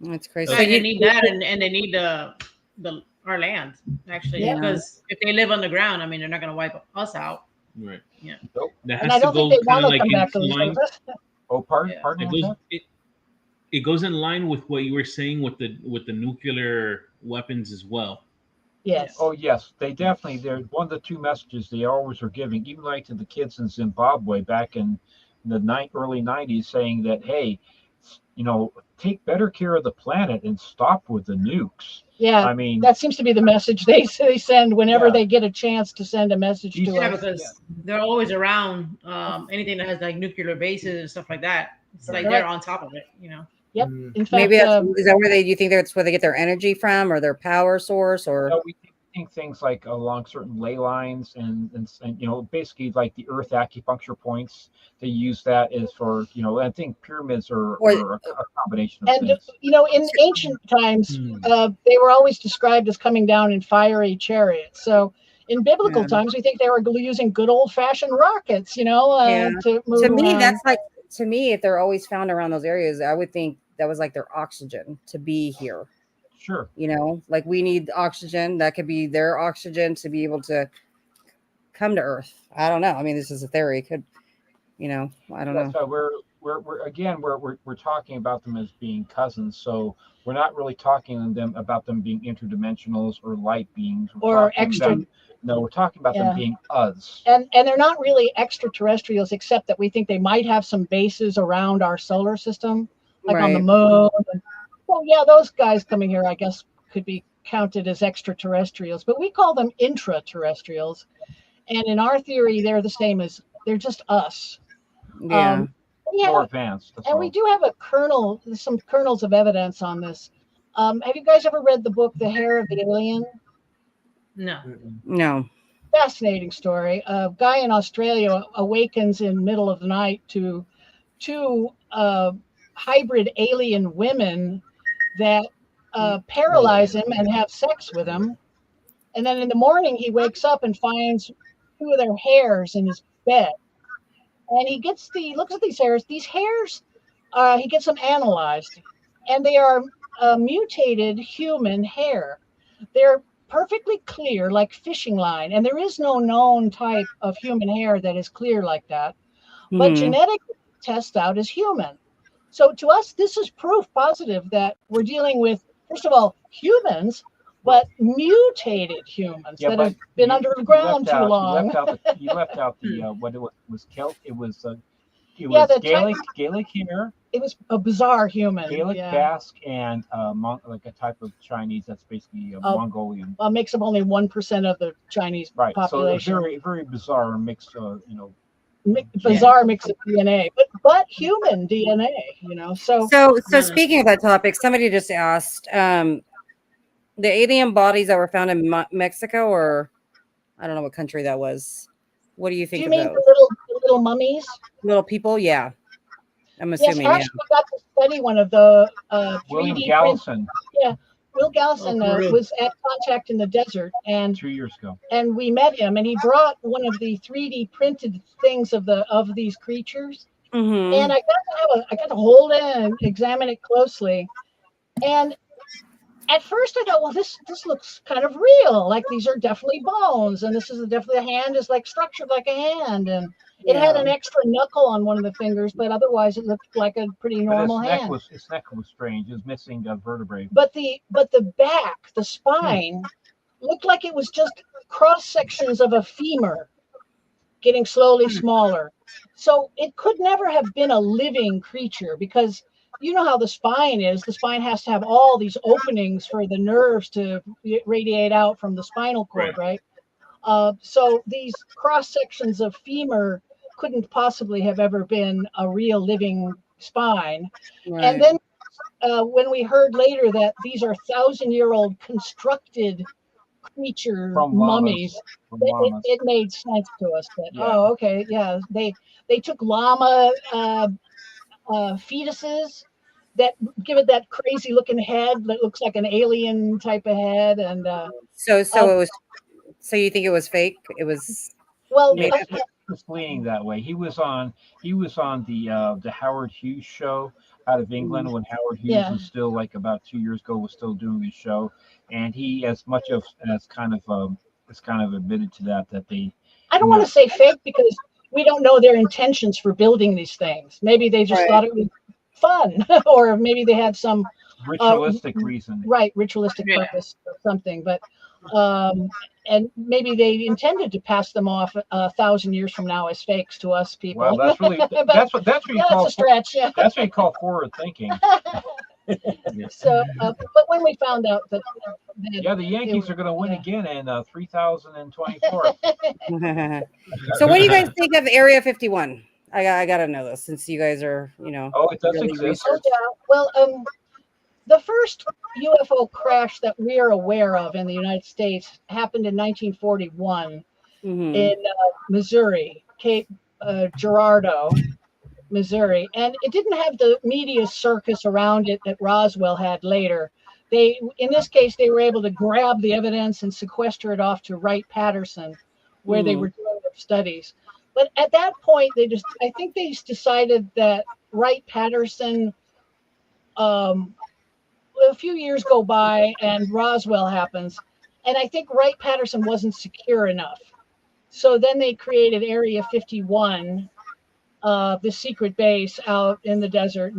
That's crazy. So they need that, and they need our land, actually, because if they live underground, they're not going to wipe us out. Right. Yeah. Nope. That And has I to don't go think they kind want of to come back to in the line. surface. Oh, pardon. It goes in line with what you were saying with the nuclear weapons as well. Yes. Oh, yes. They're one of the two messages they always are giving, even like to the kids in Zimbabwe back in the early 90s, saying that, hey, take better care of the planet and stop with the nukes. Yeah, that seems to be the message they send whenever they get a chance to send a message to us. Because they're always around anything that has like nuclear bases and stuff like that. It's like they're on top of it, Yep. In fact, maybe is that where you think that's where they get their energy from, or their power source, or? We think things like along certain ley lines and basically like the Earth acupuncture points. They use that as for I think pyramids are a combination of things. In ancient times, they were always described as coming down in fiery chariots. So in biblical times, we think they were using good old-fashioned rockets, to move to me, around. that's like, to me, if they're always found around those areas, I would think that was like their oxygen to be here. Sure. Like we need oxygen. That could be their oxygen to be able to come to Earth. I don't know. This is a theory. It could, I don't know. So we're talking about them as being cousins. So we're not really talking about them being interdimensionals or light beings or extra. No, we're talking about them being us. And they're not really extraterrestrials, except that we think they might have some bases around our solar system, like on the moon. Well, those guys coming here, I guess, could be counted as extraterrestrials, but we call them intraterrestrials. And in our theory, they're the same as, they're just us. Yeah. More advanced. And we do have some kernels of evidence on this. Have you guys ever read the book, The Hair of the Alien? No. Fascinating story. A guy in Australia awakens in the middle of the night to two hybrid alien women that paralyze him and have sex with him. And then in the morning, he wakes up and finds two of their hairs in his bed. And he looks at these hairs. These hairs, he gets them analyzed. And they are mutated human hair. They're perfectly clear, like fishing line. And there is no known type of human hair that is clear like that. But genetically tests out as human. So to us, this is proof positive that we're dealing with, first of all, humans, but mutated humans that have been underground too long. You left out the what it was Gaelic hair a bizarre human. Gaelic Basque and like a type of Chinese that's basically Mongolian. Makes up only 1% of the Chinese population. So very, very bizarre mix. Bizarre mix of DNA, but human DNA. So speaking of that topic, somebody just asked the alien bodies that were found in Mexico, or I don't know what country that was. What do you think? Do you mean the little mummies? Little people? Yeah. I'm assuming. Yes, actually, we got to study one of the 3D William Galison. Yeah, Will Galison was at Contact in the Desert, and 2 years ago, and we met him, and he brought one of the 3D printed things of these creatures, and I got to hold it and examine it closely, and at first I thought, well, this looks kind of real, like these are definitely bones, and this is definitely a hand is like structured like a hand, and it had an extra knuckle on one of the fingers, but otherwise it looked like a pretty normal hand. Its neck was strange. It was missing a vertebrae. But the back, the spine, looked like it was just cross sections of a femur getting slowly smaller. So it could never have been a living creature, because you know how the spine is. The spine has to have all these openings for the nerves to radiate out from the spinal cord, right? So these cross sections of femur couldn't possibly have ever been a real living spine. Right. And then when we heard later that these are 1,000-year-old constructed creature mummies, it made sense to us that they took llama fetuses that give it that crazy looking head that looks like an alien type of head, and so it was. So you think it was fake? It was it was leaning that way. He was on the Howard Hughes show out of England when Howard Hughes was still, like, about 2 years ago, was still doing his show, and he as kind of admitted to that they. I don't want to say fake, because we don't know their intentions for building these things. Maybe they just thought it was fun, or maybe they had some ritualistic reason. Right, ritualistic purpose or something, but. And maybe they intended to pass them off 1,000 years from now as fakes to us people. Well, that's really that's what you call a stretch. Yeah. That's what you call forward thinking. So, but when we found out that the Yankees are going to win again in 3024. So, what do you guys think of Area 51? I got to know this, since you guys are, Oh, it does exist. Oh, yeah. Well, the first UFO crash that we're aware of in the United States happened in 1941 in Missouri, Cape Girardeau, Missouri. And it didn't have the media circus around it that Roswell had later. In this case, they were able to grab the evidence and sequester it off to Wright-Patterson, where they were doing their studies. But at that point, I think they decided that Wright-Patterson, a few years go by and Roswell happens, and I think Wright-Patterson wasn't secure enough. So then they created Area 51, the secret base out in the desert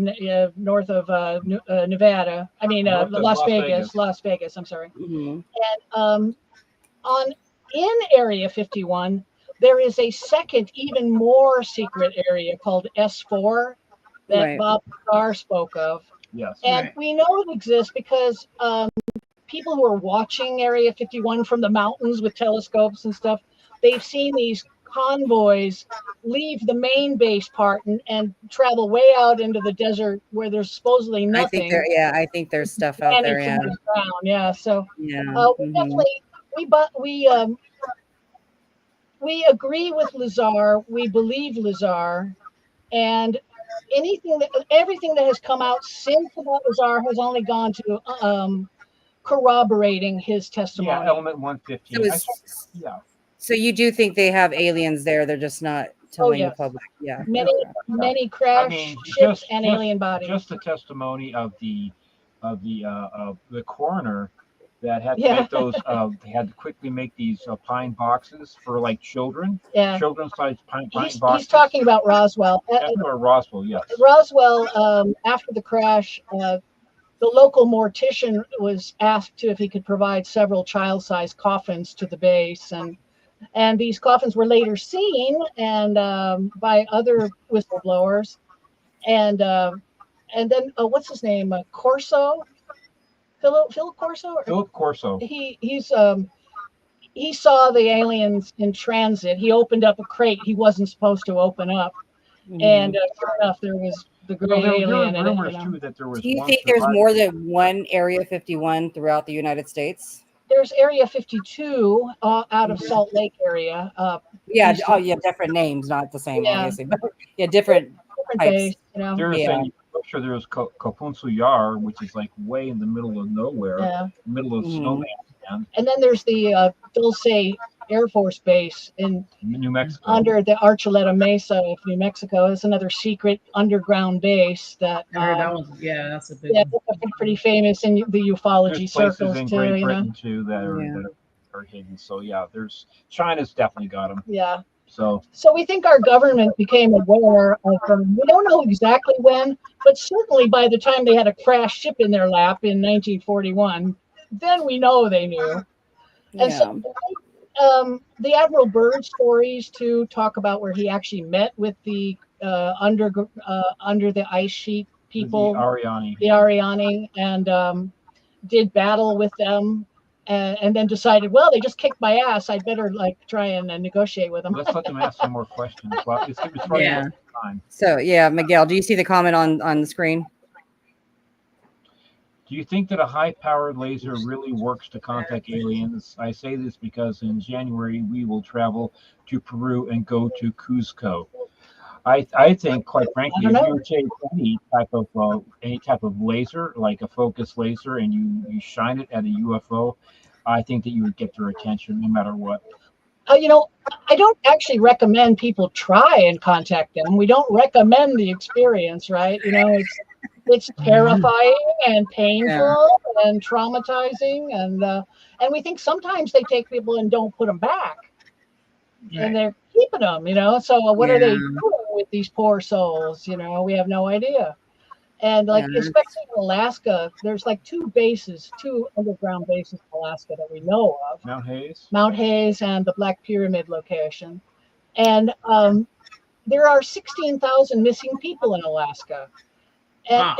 north of Nevada. I mean, Las Vegas. I'm sorry. And in Area 51, there is a second, even more secret area called S4 that Bob Starr spoke of. Yes. And we know it exists because people who are watching Area 51 from the mountains with telescopes and stuff, they've seen these convoys leave the main base part and travel way out into the desert where there's supposedly nothing. I think there's stuff out there. Yeah. So definitely we agree with Lazar. We believe Lazar, and everything that has come out since about Lazar has only gone to corroborating his testimony. Yeah, element 115. So you do think they have aliens there? They're just not telling the public. Yeah. Many crash ships and alien bodies. Just the testimony of the coroner that had to make those. They had to quickly make these pine boxes for, like, children. Yeah. Children-sized pine boxes. He's talking about Roswell. Roswell, yes. Roswell, after the crash, the local mortician was asked if he could provide several child-sized coffins to the base, and these coffins were later seen and by other whistleblowers, and and then what's his name? Corso, Philip Corso. Philip Corso. He saw the aliens in transit. He opened up a crate he wasn't supposed to open up, and sure enough, there was the great alien. There were rumors too that there was. Do you think there's more than one Area 51 throughout the United States? There's Area 52 out of Salt Lake area. Yeah. Oh, yeah. Different names, not the same, obviously, but yeah, different types. Base, you know? I'm sure there's 𝗶𝗂𝗀𝗃𝗃, which is like way in the middle of nowhere, middle of snowland. And then there's the 𝗿𝗶 Air Force Base in New Mexico, under the 𝗟𝗶𝗃𝗃 Mesa of New Mexico. It's another secret underground base that. I heard that one. Yeah, that's a big. Yeah, pretty famous in the ufology circles circles in too. Great Britain too that are hidden. So yeah, China's definitely got them. Yeah. So we think our government became aware of them. We don't know exactly when, but certainly by the time they had a crash ship in their lap in 1941, then we know they knew. And so the Admiral Byrd stories too talk about where he actually met with the under the ice sheet people, the Ariani, and did battle with them. And then decided, well, they just kicked my ass. I'd better try and negotiate with them. Let's let them ask some more questions. Well, it's running time. So yeah, Miguel, do you see the comment on the screen? Do you think that a high-powered laser really works to contact aliens? I say this because in January we will travel to Peru and go to Cuzco. I think, quite frankly, if you take any type of laser, like a focus laser, and you shine it at a UFO, I think that you would get their attention no matter what. I don't actually recommend people try and contact them. We don't recommend the experience, right? It's terrifying and painful and traumatizing, and we think sometimes they take people and don't put them back, and they're keeping them. So what are they doing with these poor souls? We have no idea. And especially in Alaska, there's 2 underground bases in Alaska that we know of. Mount Hayes and the Black Pyramid location. And there are 16,000 missing people in Alaska. And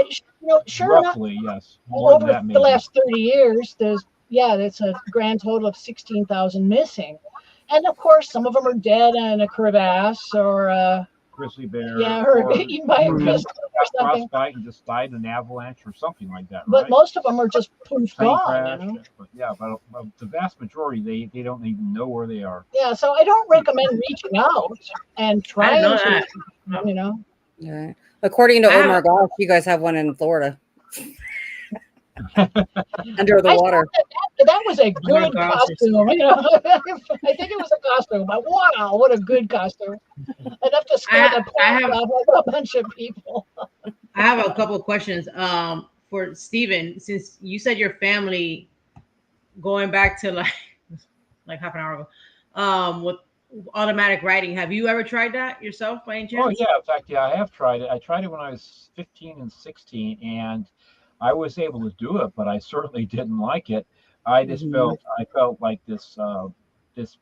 sure roughly, enough, yes. More over the last 30 years, it's a grand total of 16,000 missing. And of course, some of them are dead in a crevasse or grizzly bear. Yeah, or eaten by a grizzly or something. Frostbite and just died in an avalanche or something like that. But most of them are just poof gone. But the vast majority, they don't even know where they are. Yeah, so I don't recommend reaching out and trying to, Yeah. According to Omar Gosh, you guys have one in Florida. Under the water. That was a good costume. I think it was a costume, but wow, what a good costume. Enough to scare the crap out of a bunch of people. I have a couple of questions for Stephen. Since you said your family going back to like half an hour ago, with automatic writing, have you ever tried that yourself by any chance? Oh yeah, in fact, I have tried it. I tried it when I was 15 and 16, and I was able to do it, but I certainly didn't like it. I just felt like this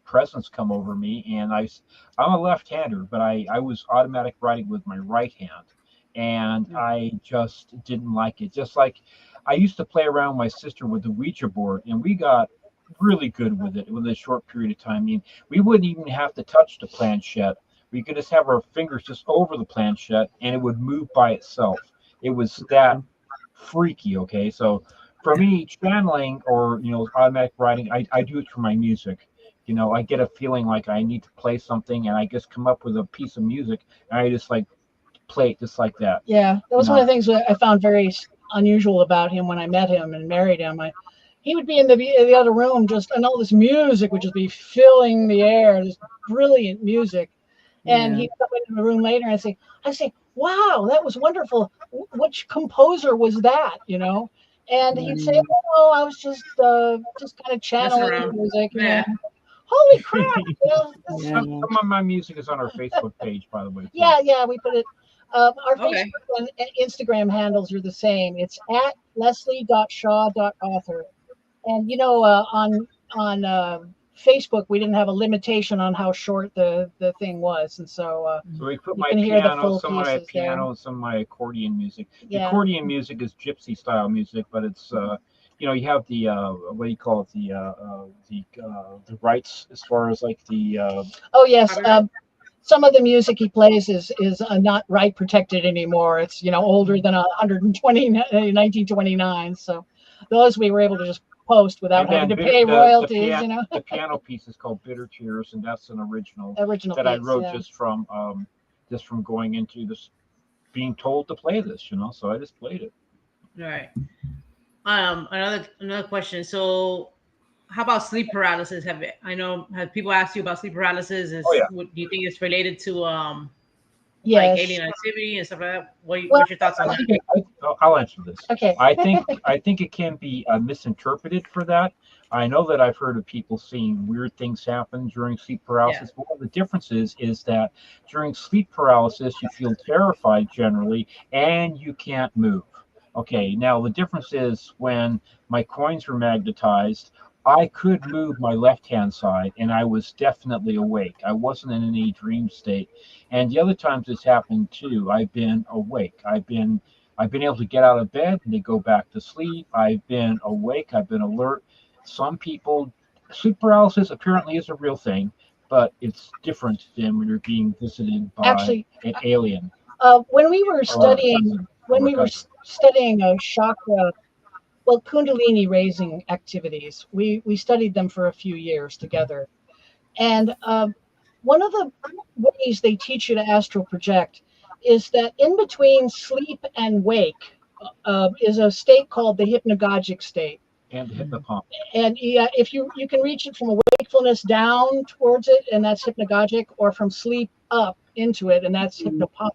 presence come over me, and I'm a left-hander, but I was automatic writing with my right hand, and I just didn't like it. Just like I used to play around with my sister with the Ouija board, and we got really good with it within a short period of time. I mean, we wouldn't even have to touch the planchette. We could just have our fingers just over the planchette, and it would move by itself. It was that freaky. Okay, so for me, channeling or automatic writing, I do it for my music. I get a feeling like I need to play something, and I just come up with a piece of music, and I just play it just like that. Yeah, that was one of the things that I found very unusual about him when I met him and married him. He would be in the other room, and all this music would just be filling the air, this brilliant music. And he'd come into the room later and I'd say, wow, that was wonderful. Which composer was that? And he'd say, oh, I was just kind of channeling music. Yeah. Holy crap! Some of my music is on our Facebook page, by the way. Yeah, we put it. Our Facebook and Instagram handles are the same. It's at leslie.shaw.author. And on Facebook, we didn't have a limitation on how short the thing was, and so we put you my can hear the piano, full some of my pieces there. piano, some of my accordion music. The Yeah. accordion music is gypsy style music, but it's you know, you have the what do you call it, the rights as far as like the Oh yes, some of the music he plays is not right protected anymore. It's, you know, older than 1929. So those we were able to just post without having to pay royalties. You know, the piano piece is called Bitter Tears, and that's an original that piece, I wrote just from going into this, being told to play this. You know, so I just played it. All right. Another question. So, how about sleep paralysis? Have people asked you about sleep paralysis? Do you think it's related to yes, like alien activity and stuff like that? What's your thoughts on that? I'll answer this. Okay. I think it can be misinterpreted for that. I know that I've heard of people seeing weird things happen during sleep paralysis. Yeah. But one of the differences is that during sleep paralysis, you feel terrified generally, and you can't move. Okay, now the difference is when my coins were magnetized, I could move my left-hand side, and I was definitely awake. I wasn't in any dream state. And the other times it's happened too, I've been awake. I've been able to get out of bed and they go back to sleep. I've been awake. I've been alert. Some people, sleep paralysis apparently is a real thing, but it's different than when you're being visited by an alien. When we were studying, chakra, well, Kundalini raising activities, we studied them for a few years together. And one of the ways they teach you to astral project is that in between sleep and wake is a state called the hypnagogic state. And the hypnopomp. And if you can reach it from a wakefulness down towards it, and that's hypnagogic, or from sleep up into it, and that's hypnopomp.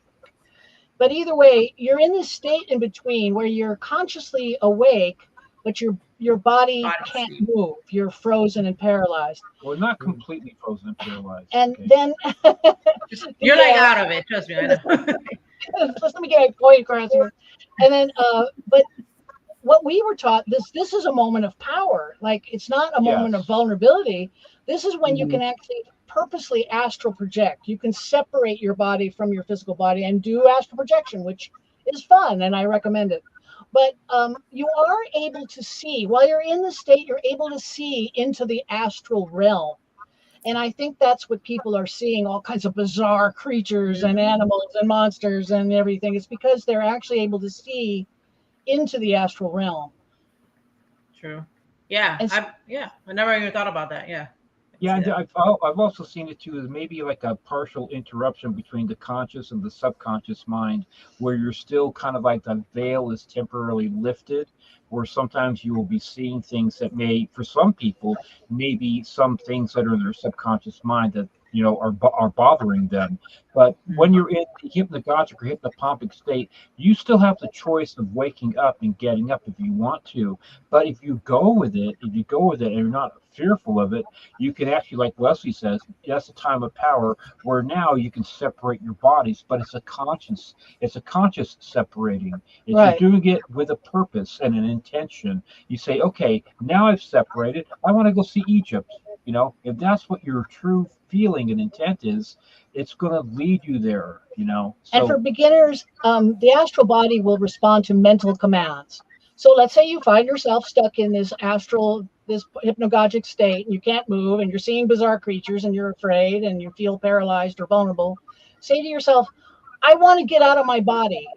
But either way, you're in this state in between where you're consciously awake, but your body can't move. You're frozen and paralyzed. Well, not completely frozen and paralyzed. And then you're like out of it. Trust me, I know. Let me get my point across here. And then, but what we were taught, this is a moment of power. Like, it's not a moment of vulnerability. This is when you can actually purposely astral project. You can separate your body from your physical body and do astral projection, which is fun, and I recommend it. But you are able to see, while you're in the state, you're able to see into the astral realm. And I think that's what people are seeing, all kinds of bizarre creatures and animals and monsters and everything. It's because they're actually able to see into the astral realm. True. Yeah. I never even thought about that. Yeah. Yeah, and I've also seen it too as maybe like a partial interruption between the conscious and the subconscious mind, where you're still kind of like the veil is temporarily lifted, where sometimes you will be seeing things that may, for some people, maybe some things that are in their subconscious mind that, you know, are bothering them. But when you're in the hypnagogic or hypnopompic state, you still have the choice of waking up and getting up if you want to. But if you go with it, and you're not fearful of it, you can actually, like Leslie says, that's a time of power where now you can separate your bodies, but it's a conscious separating. If you're doing it with a purpose and an intention, you say, okay, now I've separated, I want to go see Egypt. You know, if that's what your true feeling and intent is, it's going to lead you there, you know. So, and for beginners, the astral body will respond to mental commands. So let's say you find yourself stuck in this hypnagogic state, and you can't move, and you're seeing bizarre creatures, and you're afraid, and you feel paralyzed or vulnerable. Say to yourself, I want to get out of my body.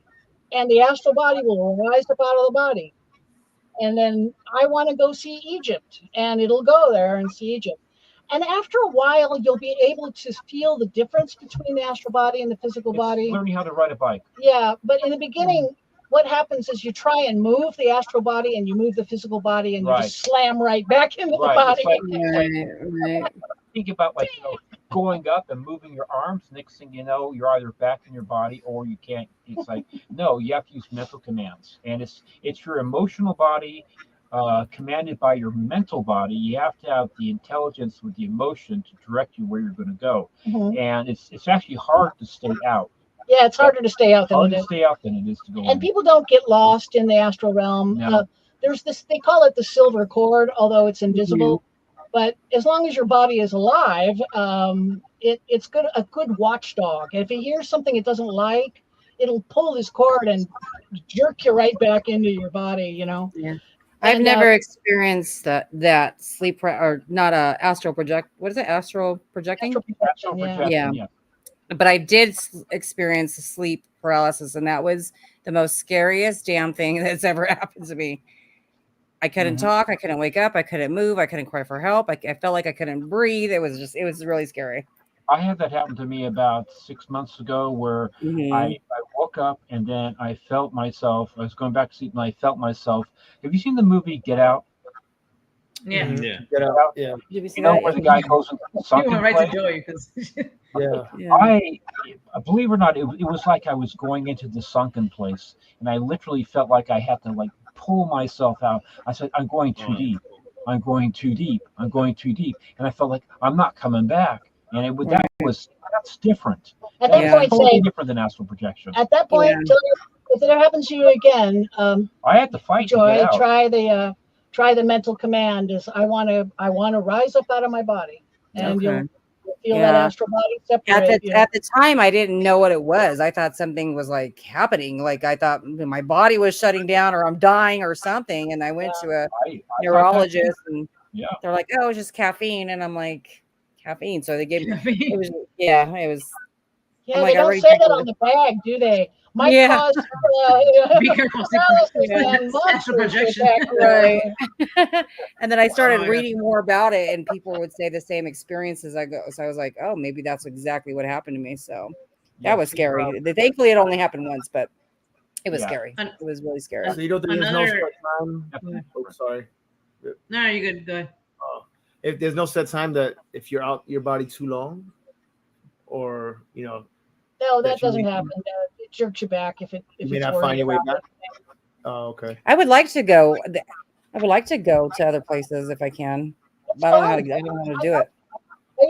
And the astral body will rise up out of the body. And then I want to go see Egypt, and it'll go there and see Egypt. And after a while, you'll be able to feel the difference between the astral body and the physical body. Learning how to ride a bike. Yeah, but in the beginning, what happens is you try and move the astral body and you move the physical body, and you just slam right back into the body. Think about, like, you know, going up and moving your arms. Next thing you know, you're either back in your body or you can't. It's like, no, you have to use mental commands, and it's your emotional body commanded by your mental body. You have to have the intelligence with the emotion to direct you where you're going to go, and it's actually hard to stay out. Yeah, it's harder to stay out than it is to go. And people don't get lost in the astral realm. No. There's this, they call it the silver cord, although it's invisible. But as long as your body is alive, it's good, a good watchdog. And if it hears something it doesn't like, it'll pull this cord and jerk you right back into your body, you know. Yeah. I've never experienced that sleep or not a astral project. What is it? Astral projecting? Astral projection, yeah. But I did experience sleep paralysis, and that was the most scariest damn thing that's ever happened to me. I couldn't talk. I couldn't wake up. I couldn't move. I couldn't cry for help. I felt like I couldn't breathe. It was really scary. I had that happen to me about 6 months ago, where I woke up and then I felt myself. I was going back to sleep and I felt myself. Have you seen the movie Get Out? Yeah. Yeah. Get out. Yeah. You know where the guy goes into the sunken right place? to Joey because Yeah. I believe it or not, it was like I was going into the sunken place, and I literally felt like I had to like pull myself out. I said, "I'm going too deep. I'm going too deep. I'm going too deep," and I felt like I'm not coming back. And that's different. At that point, totally different than astral projection. At that point, if it happens to you again, I had to fight. Joy, try the mental command. Is I want to rise up out of my body, and you'll feel that astral body separate. At the time, I didn't know what it was. I thought something was like happening. Like I thought my body was shutting down, or I'm dying, or something. And I went to a neurologist, and they're like, "Oh, it's just caffeine," and I'm like, "Caffeine?" So they gave me. It was. Yeah, like, they don't say that on the bag, do they? Might cause be careful, astral projection. Right. And then I started reading more about it, and people would say the same experience as I go. So I was like, oh, maybe that's exactly what happened to me. So that was scary. Thankfully, it only happened once, but it was scary. It was really scary. So you don't think there's no set time? Oh, sorry. No, you're good. Go ahead. If there's no set time that if you're out your body too long, or no, that doesn't happen. It jerks you back if you may not find your way back. Oh, okay. I would like to go. I would like to go to other places if I can. But I don't know how to do it.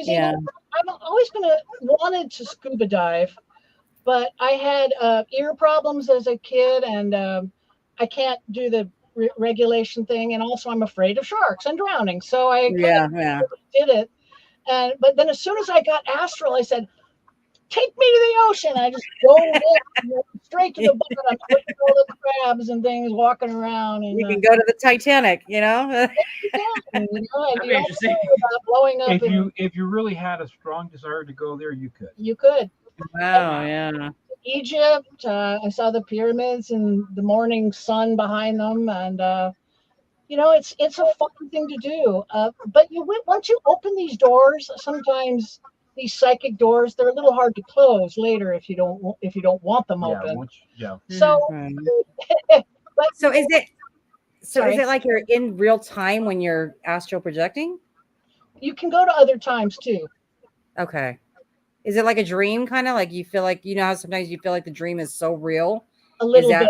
Yeah, I've always wanted to scuba dive, but I had ear problems as a kid, and I can't do the regulation thing, and also I'm afraid of sharks and drowning. So I did it, but then as soon as I got astral, I said, "Take me to the ocean." I just go straight to the boat. I'm looking all the crabs and things walking around. And you can go to the Titanic, That'd be interesting. Blowing up. If you really had a strong desire to go there, you could. You could. Wow, yeah. Egypt. I saw the pyramids and the morning sun behind them, and it's a fun thing to do. But once you open these doors, sometimes these psychic doors, they're a little hard to close later if you don't want them open. So, so is it like you're in real time when you're astral projecting? You can go to other times too. Okay. Is it like a dream, kind of like you feel like how sometimes you feel like the dream is so real? A little bit.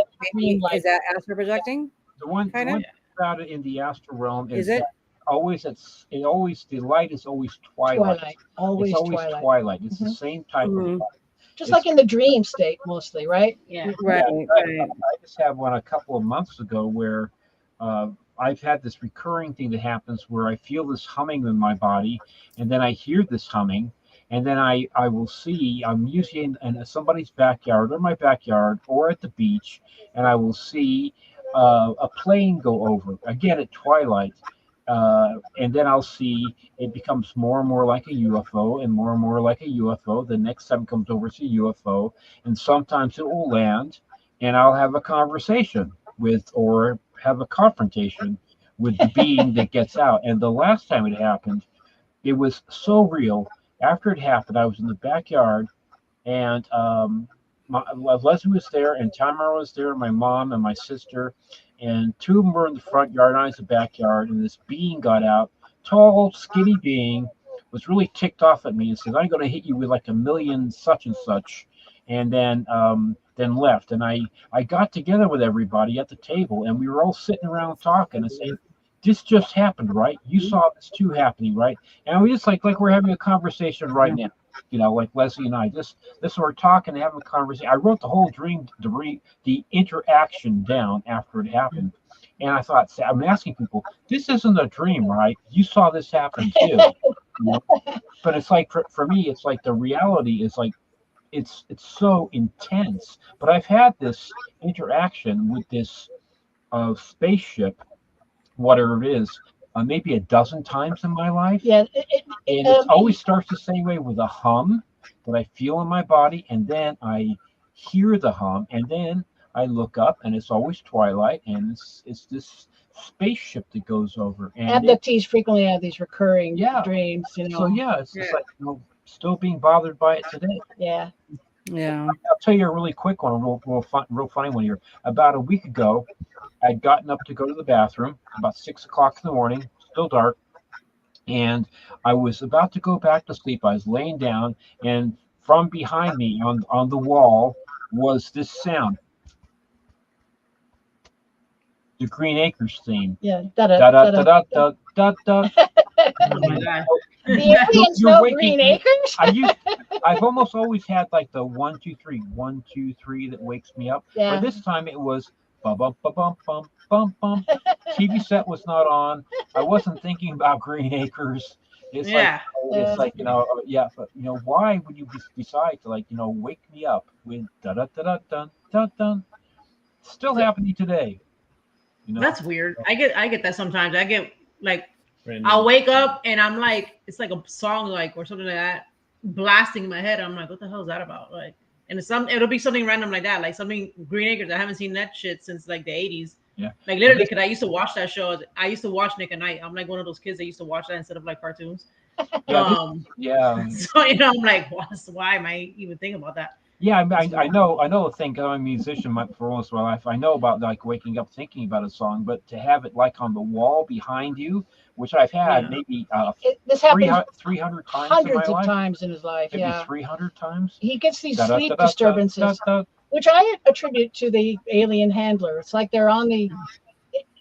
Is that astral projecting? The one about it in the astral realm is it? The light is always twilight. Always twilight. It's the same type of light. Just like in the dream state mostly, right? Yeah. Right. I just had one a couple of months ago where I've had this recurring thing that happens where I feel this humming in my body, and then I hear this humming, and then I will see, I'm usually in somebody's backyard or my backyard or at the beach, and I will see a plane go over, again at twilight. And then I'll see it becomes more and more like a UFO and more like a UFO. The next time it comes over, it's a UFO. And sometimes it will land and I'll have a conversation or have a confrontation with the being that gets out. And the last time it happened, it was so real. After it happened, I was in the backyard, and Leslie was there, and Tamara was there, my mom and my sister, and two of them were in the front yard, and I was in the backyard, and this being got out, tall, skinny being, was really ticked off at me and said, "I'm going to hit you with like a million such and such," and then left. And I got together with everybody at the table, and we were all sitting around talking and saying, "This just happened, right? You saw this too happening, right?" And we just like we're having a conversation right now, like Leslie and I. This we're talking and having a conversation. I wrote the whole dream, the interaction down after it happened, And I thought, I'm asking people, this isn't a dream, right? You saw this happen too. But it's like, for me, it's like the reality is like, it's so intense. But I've had this interaction with this spaceship, whatever it is, maybe a dozen times in my life. Yeah. And it always starts the same way, with a hum that I feel in my body, and then I hear the hum, and then I look up, and it's always twilight, and it's this spaceship that goes over. And abductees frequently have these recurring dreams, you know. So it's just like, still being bothered by it today. Yeah. I'll tell you a really quick one, real funny one here. About a week ago, I'd gotten up to go to the bathroom about 6 o'clock in the morning, still dark, and I was about to go back to sleep. I was laying down, and from behind me on the wall was this sound. The Green Acres theme. Yeah. Da da da da da da da. Oh my God. The aliens know Green Acres? I've almost always had like the 1, 2, 3, 1, 2, 3 that wakes me up. Yeah. But this time it was bum bum bum bum bum bum bum. TV set was not on. I wasn't thinking about Green Acres. It's like, but why would you decide to, like, wake me up with da da da da da da da? Still happening today. That's weird. I get that sometimes. I get like, I'll wake up and I'm like, it's like a song, like, or something like that, blasting in my head. I'm like, what the hell is that about? Like, and it'll be something random like that, like something Green Acres. I haven't seen that shit since like the 80s. Yeah. Like literally, because I used to watch that show. I used to watch Nick at Night. I'm like one of those kids that used to watch that instead of like cartoons. Yeah. So I'm like, why am I even thinking about that? Yeah, I know a thing. I'm a musician for most of my life. I know about like waking up thinking about a song, but to have it like on the wall behind you, which I've had maybe this happens 300 times hundreds in my of life. times in his life. Maybe 300 times. He gets these sleep disturbances, which I attribute to the alien handler. It's like they're on the.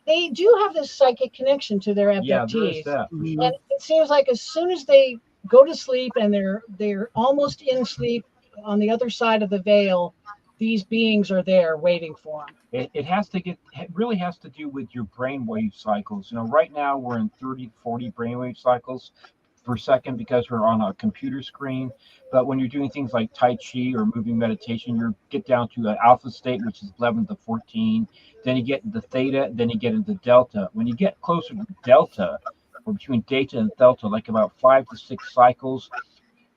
They do have this psychic connection to their abductees. Yeah, there is that. And it seems like as soon as they go to sleep and they're almost in sleep, on the other side of the veil, these beings are there waiting for them. It really has to do with your brainwave cycles. Right now we're in 30, 40 brainwave cycles per second because we're on a computer screen. But when you're doing things like Tai Chi or moving meditation, you get down to an alpha state, which is 11 to 14. Then you get into theta, then you get into delta. When you get closer to delta, or between theta and delta, like about 5 to 6 cycles,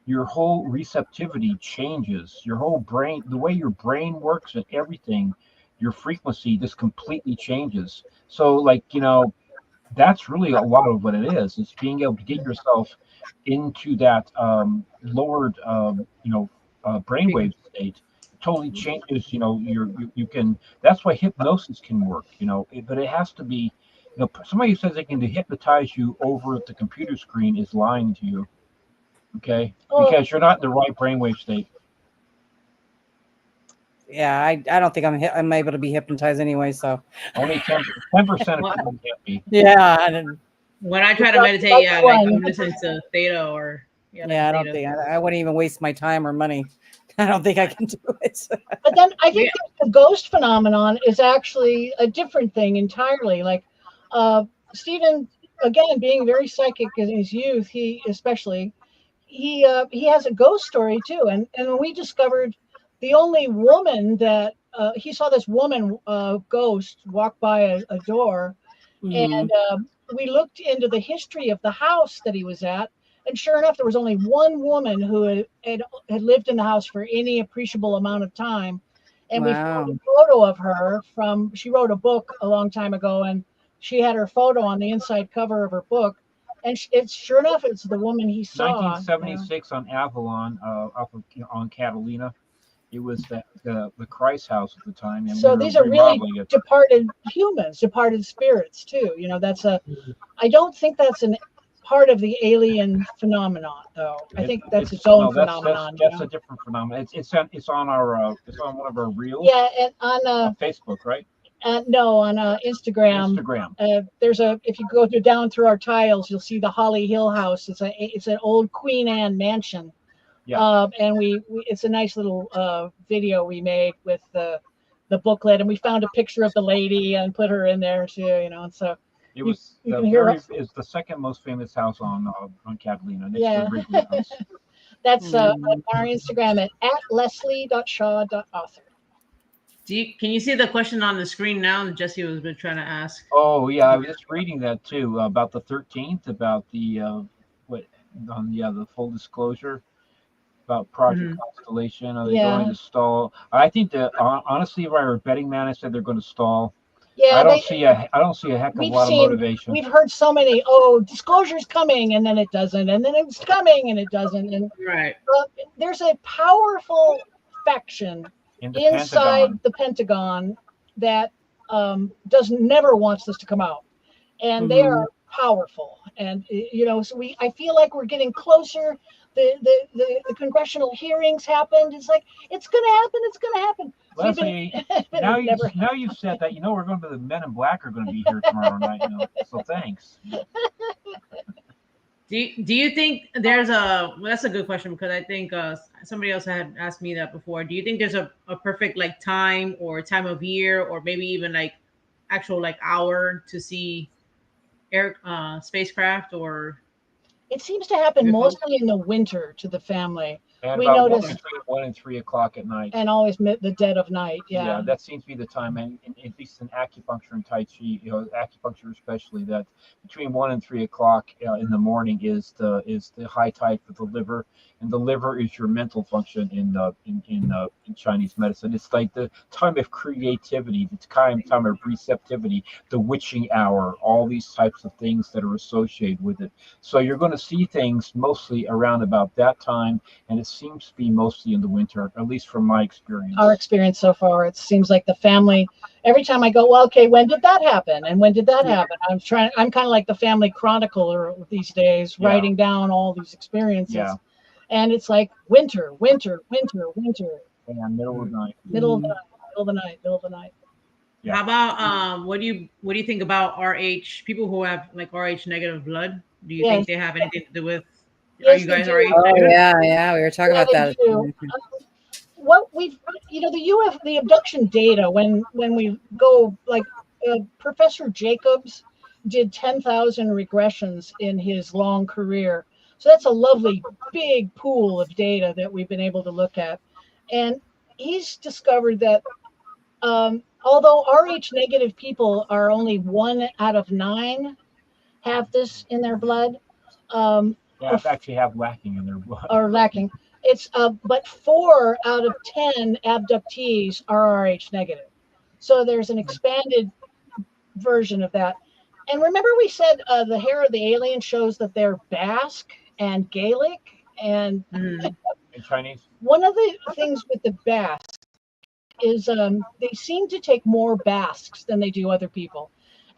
your whole receptivity changes. Your whole brain, the way your brain works and everything, your frequency just completely changes. So like, that's really a lot of what it is. It's being able to get yourself into that lowered, brainwave state. It totally changes, you can, that's why hypnosis can work, but it has to be, somebody who says they can hypnotize you over at the computer screen is lying to you. Okay, because you're not in the right brainwave state. Yeah, I don't think I'm able to be hypnotized anyway. So only 10% of people can be. Yeah. When I try to meditate, like I'm listening to theta or I don't think I wouldn't even waste my time or money. I don't think I can do it. But then I think the ghost phenomenon is actually a different thing entirely. Like Stephen, again, being very psychic in his youth, he has a ghost story too, and when we discovered the only woman that he saw this woman ghost walk by a door, and we looked into the history of the house that he was at, and sure enough, there was only one woman who had lived in the house for any appreciable amount of time, and we found a photo of her she wrote a book a long time ago, and she had her photo on the inside cover of her book. And it's sure enough, it's the woman he saw. 1976 on Avalon, on Catalina. It was the Christ house at the time. And so these are really departed humans, departed spirits too. That's I don't think that's a part of the alien phenomenon, though. I think that's its own phenomenon. That's a different phenomenon. It's on it's on one of our reels. Yeah, and on Facebook, right? No, on Instagram. If you go down through our tiles, you'll see the Holly Hill house. It's an old Queen Anne mansion. Yeah. And it's a nice little video we made with the the booklet, and we found a picture of the lady and put her in there too, you know. And so it was is the second most famous house on Catalina. Next to the Wrigley House. That's our Instagram at @leslie.shaw.author. Can you see the question on the screen now that Jesse was been trying to ask? Oh yeah, I was just reading that too about the 13th, about the the full disclosure about Project Constellation. Are they going to stall? I think that honestly, if I were a betting man, I said they're going to stall. Yeah, I don't see a heck of a lot of motivation. We've heard so many, disclosure's coming, and then it doesn't, and then it's coming, and it doesn't. And there's a powerful faction inside the Pentagon that never wants this to come out, and they are powerful. And so I feel like we're getting closer. The congressional hearings happened. It's like it's gonna happen. Leslie, now you've said that, we're going to the Men in Black are going to be here tomorrow night. So thanks. Do you think there's that's a good question, because I think somebody else had asked me that before. Do you think there's a perfect time or time of year, or maybe even actual hour to see spacecraft? Or it seems to happen mostly in the winter to the family. And we noticed between 1 and 3 o'clock at night, and always the dead of night. Yeah, that seems to be the time, and at least in acupuncture and Tai Chi, acupuncture especially, that between 1 and 3 o'clock in the morning is the high tide for the liver, and the liver is your mental function in Chinese medicine. It's like the time of creativity, the time of receptivity, the witching hour, all these types of things that are associated with it. So you're going to see things mostly around about that time, and it seems to be mostly in the winter, at least from my experience. Our experience so far, it seems like the family, every time I go, well, okay, when did that happen? And when did that happen? I'm kind of like the family chronicler these days, writing down all these experiences. Yeah. And it's like winter. And middle of the night. Middle of the night. Yeah. How about what do you think about RH, people who have RH negative blood? Do you think they have anything to do with? Are you guys RH? Oh yeah, we were talking about that. What we've, the abduction data, when we go, Professor Jacobs did 10,000 regressions in his long career. So that's a lovely big pool of data that we've been able to look at. And he's discovered that although RH negative people are only 1 out of 9 have this in their blood. Actually have lacking in their blood. Or lacking. It's but 4 out of 10 abductees are RH negative. So there's an expanded version of that. And remember we said the hair of the alien shows that they're Basque and Gaelic and Chinese. One of the things with the Basque is they seem to take more Basques than they do other people.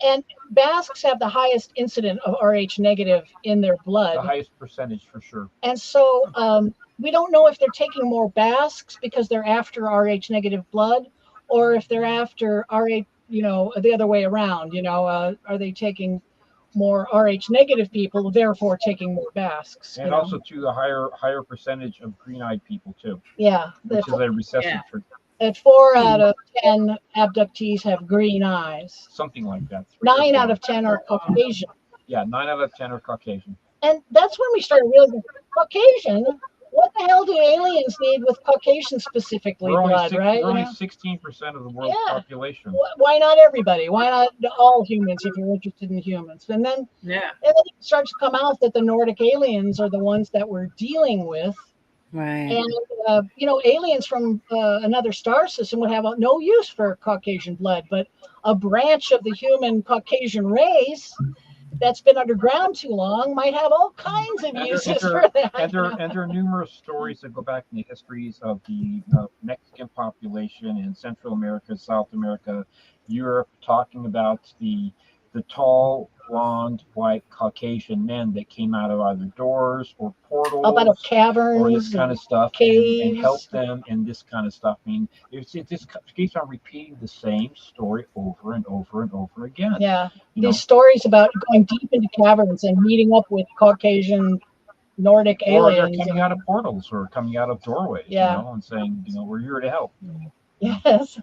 And Basques have the highest incident of RH negative in their blood. The highest percentage for sure. And so we don't know if they're taking more Basques because they're after RH negative blood, or if they're after RH, the other way around. Are they taking more RH negative people, therefore taking more Basques? And also to the higher percentage of green-eyed people too. Yeah, which is a recessive. At 4 out of 10 abductees have green eyes. Something like that. 9 out of 10 are Caucasian. Yeah, 9 out of 10 are Caucasian. And that's when we started realizing, Caucasian, what the hell do aliens need with Caucasian specifically blood, right? We're only 16% of the world's population. Why not everybody? Why not all humans if you're interested in humans? And then it starts to come out that the Nordic aliens are the ones that we're dealing with. Right. And, aliens from another star system would have no use for Caucasian blood, but a branch of the human Caucasian race that's been underground too long might have all kinds of uses for that. And there are numerous stories that go back in the histories of the Mexican population in Central America, South America, Europe, talking about the tall, blonde, white Caucasian men that came out of either doors or portals, up out of caverns, or this kind of stuff, and helped them in this kind of stuff. I mean, it just keeps on repeating the same story over and over and over again. Yeah, these stories about going deep into caverns and meeting up with Caucasian Nordic aliens. Or they're coming out of portals or coming out of doorways, and saying, we're here to help. Yes.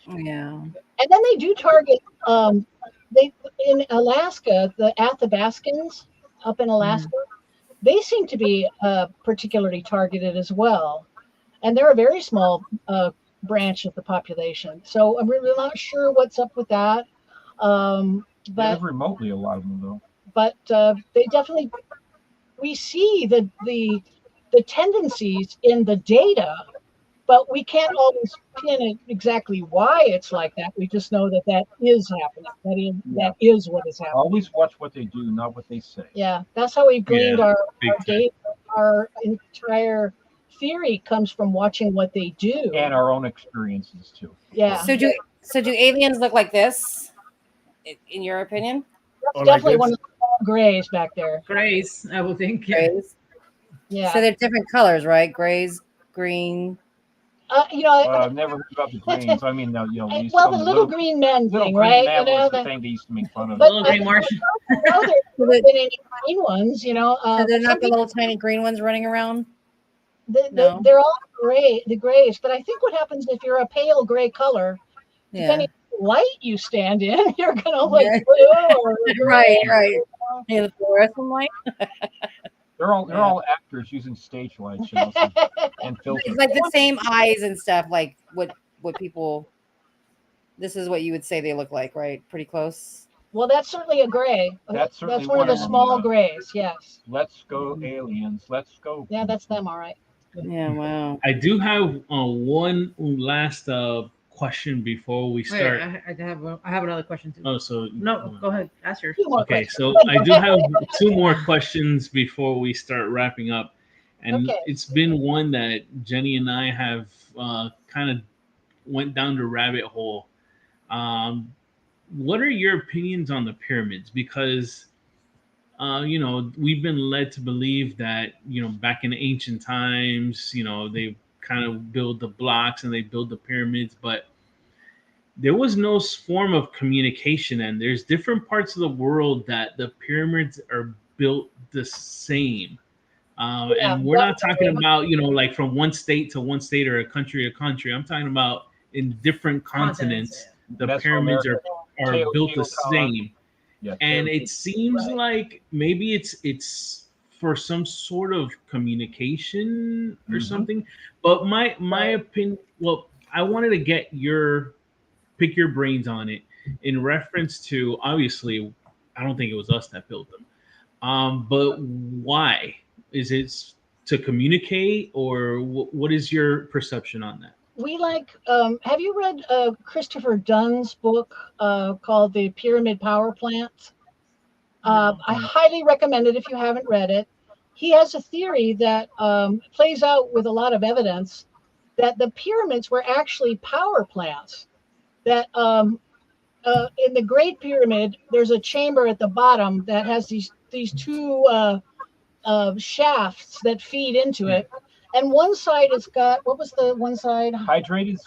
Yeah. And then they do target they in Alaska, the 𝗟𝗏𝗃𝗀𝗃 up in Alaska, they seem to be particularly targeted as well. And they're a very small branch of the population. So I'm really not sure what's up with that. They live remotely, a lot of them, though. But they definitely, we see the tendencies in the data, but we can't always pin it exactly why it's like that. We just know that that is happening. That is what is happening. Always watch what they do, not what they say. Yeah, that's how we've gleaned our big data. Our entire theory comes from watching what they do And our own experiences too. Yeah. So do aliens look like this, in your opinion? That's Or definitely like one of the small grays back there. Grays, I would think. Yeah. Grays. Yeah. So they're different colors, right? Grays, green. I've never heard about the greens. I mean, we well, saw the little green men little thing, green right? man was the thing they used to make fun of. But Little green Martian. No, there haven't been any green ones, So they're not the little tiny green ones running around? No. They're all gray, the grays. But I think what happens if you're a pale gray color, depending on the light you stand in, you're gonna look blue or right. Yeah, the fluorescent light. They're all actors using stage lights, and filters. It's like the same eyes and stuff. Like what people. This is what you would say they look like, right? Pretty close. Well, that's certainly a gray. That's certainly one of the them, small grays. Yes. Let's go aliens. Let's go. Yeah, that's them. All right. Yeah. Wow. I do have one last question before we start. Wait, I have another question too. Oh, so No, go ahead. Ask yours. Okay, so I do have 2 more questions before we start wrapping up, and it's been one that Jenny and I have kind of went down the rabbit hole. What are your opinions on the pyramids? Because we've been led to believe that back in ancient times, they kind of build the blocks and they build the pyramids, but there was no form of communication, and there's different parts of the world that the pyramids are built the same. And we're not talking about, like from one state to one state or a country to country. I'm talking about in different continents, the pyramids are built the same. Yeah, and it seems like maybe it's for some sort of communication or something. But my opinion, well, I wanted to pick your brains on it in reference to, obviously, I don't think it was us that built them. But why? Is it to communicate, or what is your perception on that? We have you read Christopher Dunn's book called The Pyramid Power Plant? I highly recommend it if you haven't read it. He has a theory that plays out with a lot of evidence that the pyramids were actually power plants. That in the Great Pyramid, there's a chamber at the bottom that has these 2 shafts that feed into it. And one side has got, what was the one side? Hydrated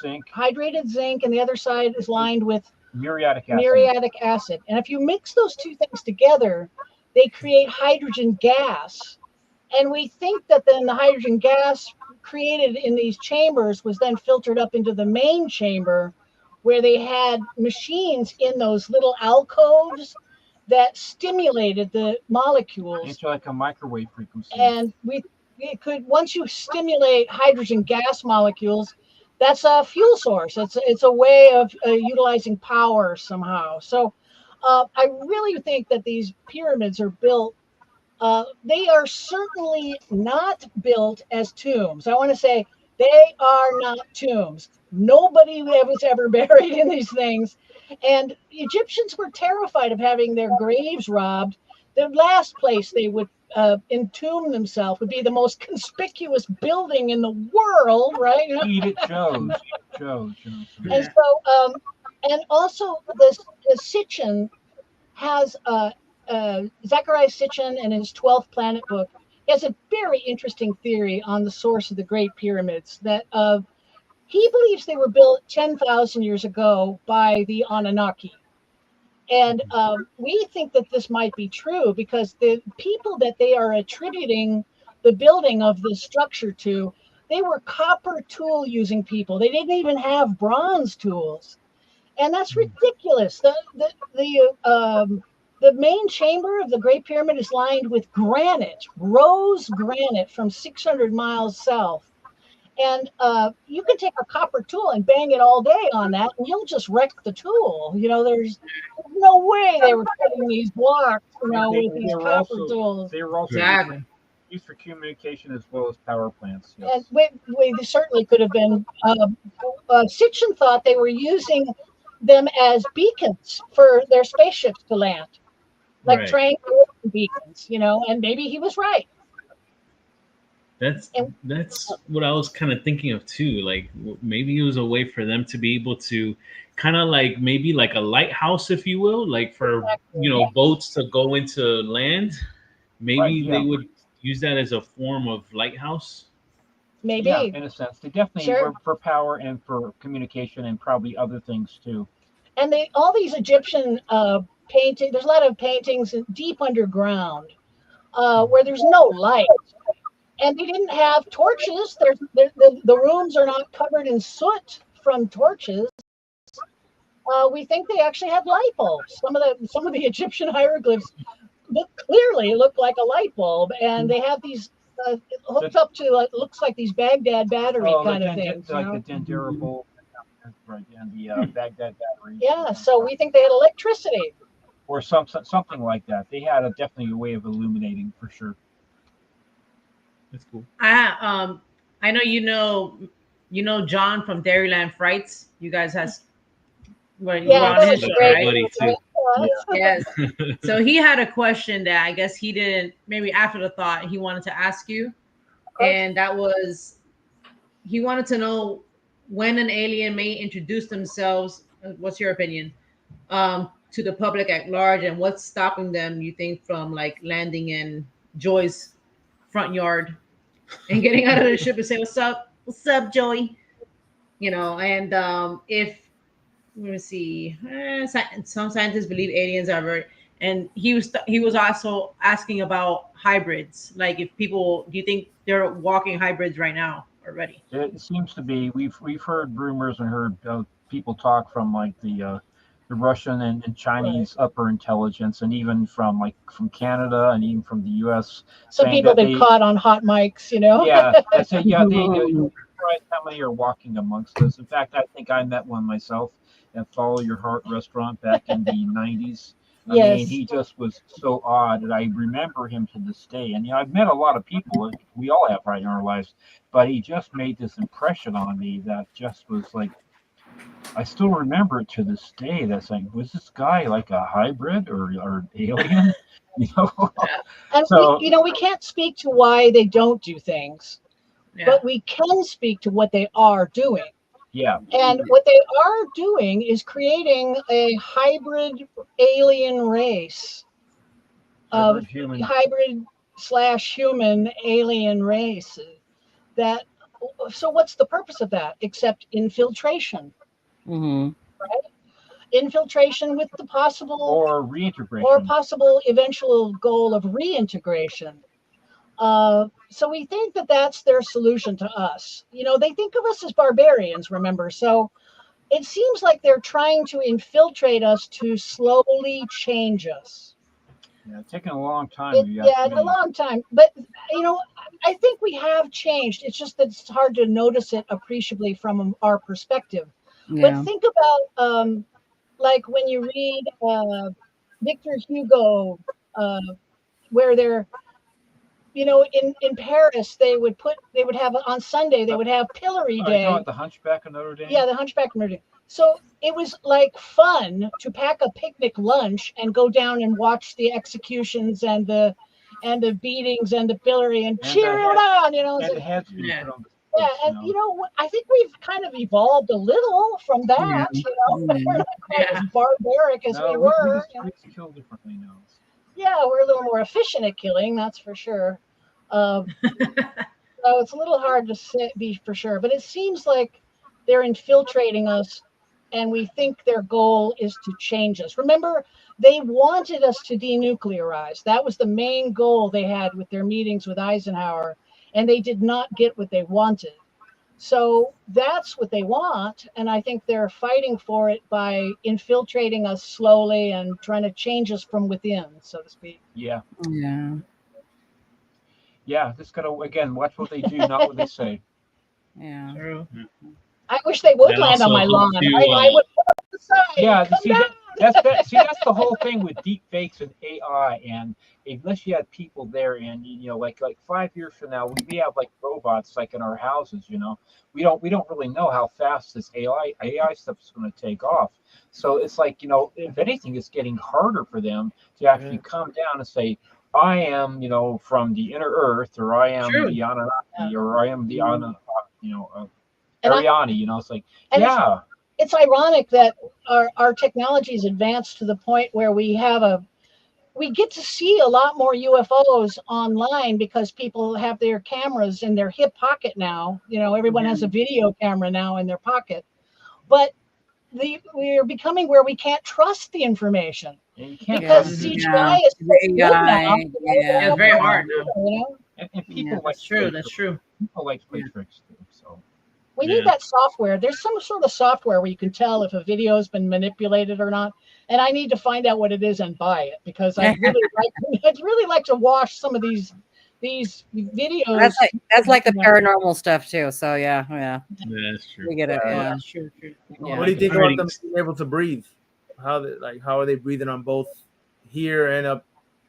zinc, and the other side is lined with muriatic acid. And if you mix those 2 things together, they create hydrogen gas. And we think that then the hydrogen gas created in these chambers was then filtered up into the main chamber, where they had machines in those little alcoves that stimulated the molecules. It's like a microwave frequency. And once you stimulate hydrogen gas molecules, that's a fuel source. It's a way of utilizing power somehow. So I really think that these pyramids are built. They are certainly not built as tombs. I want to say they are not tombs. Nobody was ever buried in these things. And Egyptians were terrified of having their graves robbed. The last place they would entomb themselves would be the most conspicuous building in the world, right? Edith Jones. And so, and also the Sitchin has Zecharia Sitchin in his 12th Planet book. He has a very interesting theory on the source of the Great Pyramids that he believes they were built 10,000 years ago by the Anunnaki. And we think that this might be true because the people that they are attributing the building of the structure to They were copper tool using people. They didn't even have bronze tools. And that's ridiculous. The main chamber of the Great Pyramid is lined with granite, rose granite from 600 miles south. And you can take a copper tool and bang it all day on that, and you'll just wreck the tool. You know, there's no way they were cutting these blocks, you know, with these copper tools. They were also Exactly. used for communication as well as power plants. Yes. And they certainly could have been. Sitchin thought they were using them as beacons for their spaceships to land, like triangulation beacons, you know, and maybe he was right. That's what I was kind of thinking of too. Like maybe it was a way for them to be able to kind of like maybe like a lighthouse, if you will, like for boats to go into land. Maybe they would use that as a form of lighthouse. Maybe, yeah, in a sense, they definitely were for power and for communication and probably other things too. And all these Egyptian painting. There's a lot of paintings deep underground where there's no light. And they didn't have torches. The rooms are not covered in soot from torches. We think they actually had light bulbs. Some of the Egyptian hieroglyphs clearly look like a light bulb, and they have these hooked up to looks like these Baghdad battery kind of things. Like the 𝗟𝗶𝗸𝗀𝗘, right? And the Baghdad battery. Yeah, so we think they had electricity, or something like that. They had definitely a way of illuminating for sure. That's cool. I know you know John from Dairyland Frights. You guys on his show, right? Buddy too. Yes. So he had a question that I guess he didn't, maybe after the thought, he wanted to ask you, and that was he wanted to know when an alien may introduce themselves. What's your opinion? To the public at large, and what's stopping them, you think, from like landing in Joy's front yard and getting out of the ship and say, what's up, Joey? You know, and if let me see, some scientists believe aliens are very, and he was also asking about hybrids. Like, if people, do you think they're walking hybrids right now already? It seems to be. We've heard rumors and heard people talk from like the Russian and Chinese upper intelligence, and even from Canada and even from the U.S. Some people have been caught on hot mics, you know. Yeah, I say they surprised how many are walking amongst us. In fact, I think I met one myself at Follow Your Heart restaurant back in the 90s. I mean, he just was so odd, and I remember him to this day. And I've met a lot of people, we all have right in our lives, but he just made this impression on me that just was like, I still remember it to this day. That's like, was this guy like a hybrid or alien? You know? And so, we can't speak to why they don't do things, but we can speak to what they are doing. Yeah. And what they are doing is creating a hybrid alien race, hybrid/human alien race. So what's the purpose of that except infiltration? Mm-hmm. Right? Infiltration with the possible or reintegration, or possible eventual goal of reintegration. So we think that that's their solution to us. They think of us as barbarians, remember? So it seems like they're trying to infiltrate us to slowly change us. Yeah, it's taken a long time. A long time. But, I think we have changed. It's just that it's hard to notice it appreciably from our perspective. Yeah. But think about, like when you read Victor Hugo, where they're, in Paris, they would have on Sunday, they would have Pillory Day. The Hunchback of Notre Dame? Yeah, the Hunchback of Notre Dame. So it was like fun to pack a picnic lunch and go down and watch the executions and the beatings and the pillory and cheer it on, And the heads being put on the yeah, and I think we've kind of evolved a little from that. We're not quite as barbaric as we were. We just kill differently now. Yeah, we're a little more efficient at killing, that's for sure. So it's a little hard to be for sure, but it seems like they're infiltrating us, and we think their goal is to change us. Remember, they wanted us to denuclearize. That was the main goal they had with their meetings with Eisenhower. and they did not get what they wanted. So that's what they want, and I think they're fighting for it by infiltrating us slowly and trying to change us from within, so to speak. Yeah. Yeah. Yeah, just gotta again watch what they do, not what they say. Yeah. True. I wish they would That land on also my lawn. helps you, I would put up the sign. Yeah, Come see down. that's the whole thing with deep fakes and AI. And unless you had people there, and like 5 years from now, we may have like robots like in our houses. We don't really know how fast this AI stuff is going to take off. So it's like, if anything, it's getting harder for them to actually come down and say, I am, from the inner earth, or I am the Anunnaki, or I am the Ariani. It's like, yeah. It's ironic that our technology is advanced to the point where we get to see a lot more UFOs online because people have their cameras in their hip pocket now. Everyone has a video camera now in their pocket. But we're becoming where we can't trust the information. Because CGI is so good now. Yeah, it's very hard now. And people that's true. That's true. People like play tricks too. So we need that software. There's some sort of software where you can tell if a video has been manipulated or not. And I need to find out what it is and buy it, because I'd really like to watch some of these videos. That's like the paranormal stuff too. So yeah. That's true. We get it. Yeah. That's true. Yeah. What do you think about them being able to breathe? How are they breathing on both here and up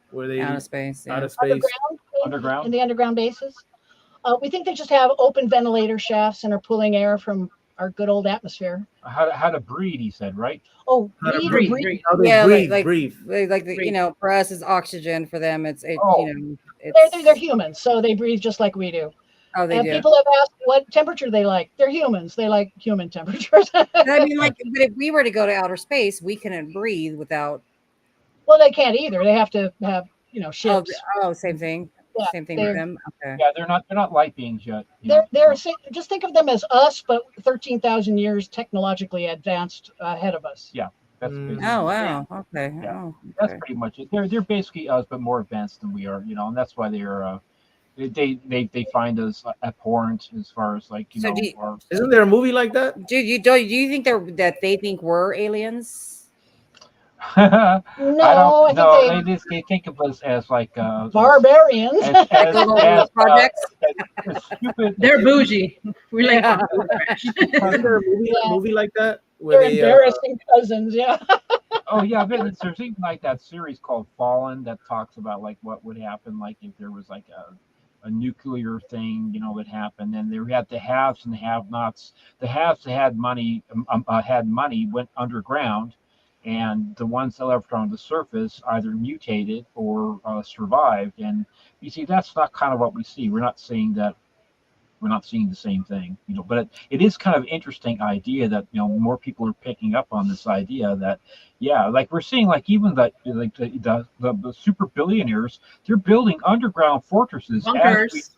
where they out of space? Yeah. Out of space. Underground? In the underground bases. We think they just have open ventilator shafts and are pulling air from our good old atmosphere. How to breathe, he said, right? Oh, breathe. How they breathe. Like for us is oxygen. For them, it's they're humans, so they breathe just like we do. Oh, they do. People have asked what temperature they like. They're humans. They like human temperatures. I mean, but if we were to go to outer space, we couldn't breathe without. Well, they can't either. They have to have ships. Oh, same thing. Yeah, same thing with them. Okay. Yeah, they're not light beings yet. They're just think of them as us, but 13,000 years technologically advanced ahead of us. Yeah. That's oh wow. Okay. Yeah. Oh, okay. That's pretty much it. They're basically us, but more advanced than we are. And that's why they're. They find us abhorrent as far as isn't there a movie like that? Do you think they think we're aliens? No, they think of us as like barbarians. as projects. Stupid. They're bougie. We're like Isn't there a movie like that? They're embarrassing cousins. Yeah. Oh yeah, there's even like that series called Fallen that talks about like what would happen like if there was like a nuclear thing, that happened, and they had the haves and the have-nots. The haves that had money went underground, and the ones that left on the surface either mutated or survived. And you see, that's not kind of what we see. We're not seeing that. We're not seeing the same thing, but it is kind of interesting idea that, more people are picking up on this idea that, yeah, like we're seeing like even the super billionaires, they're building underground fortresses. Bunkers.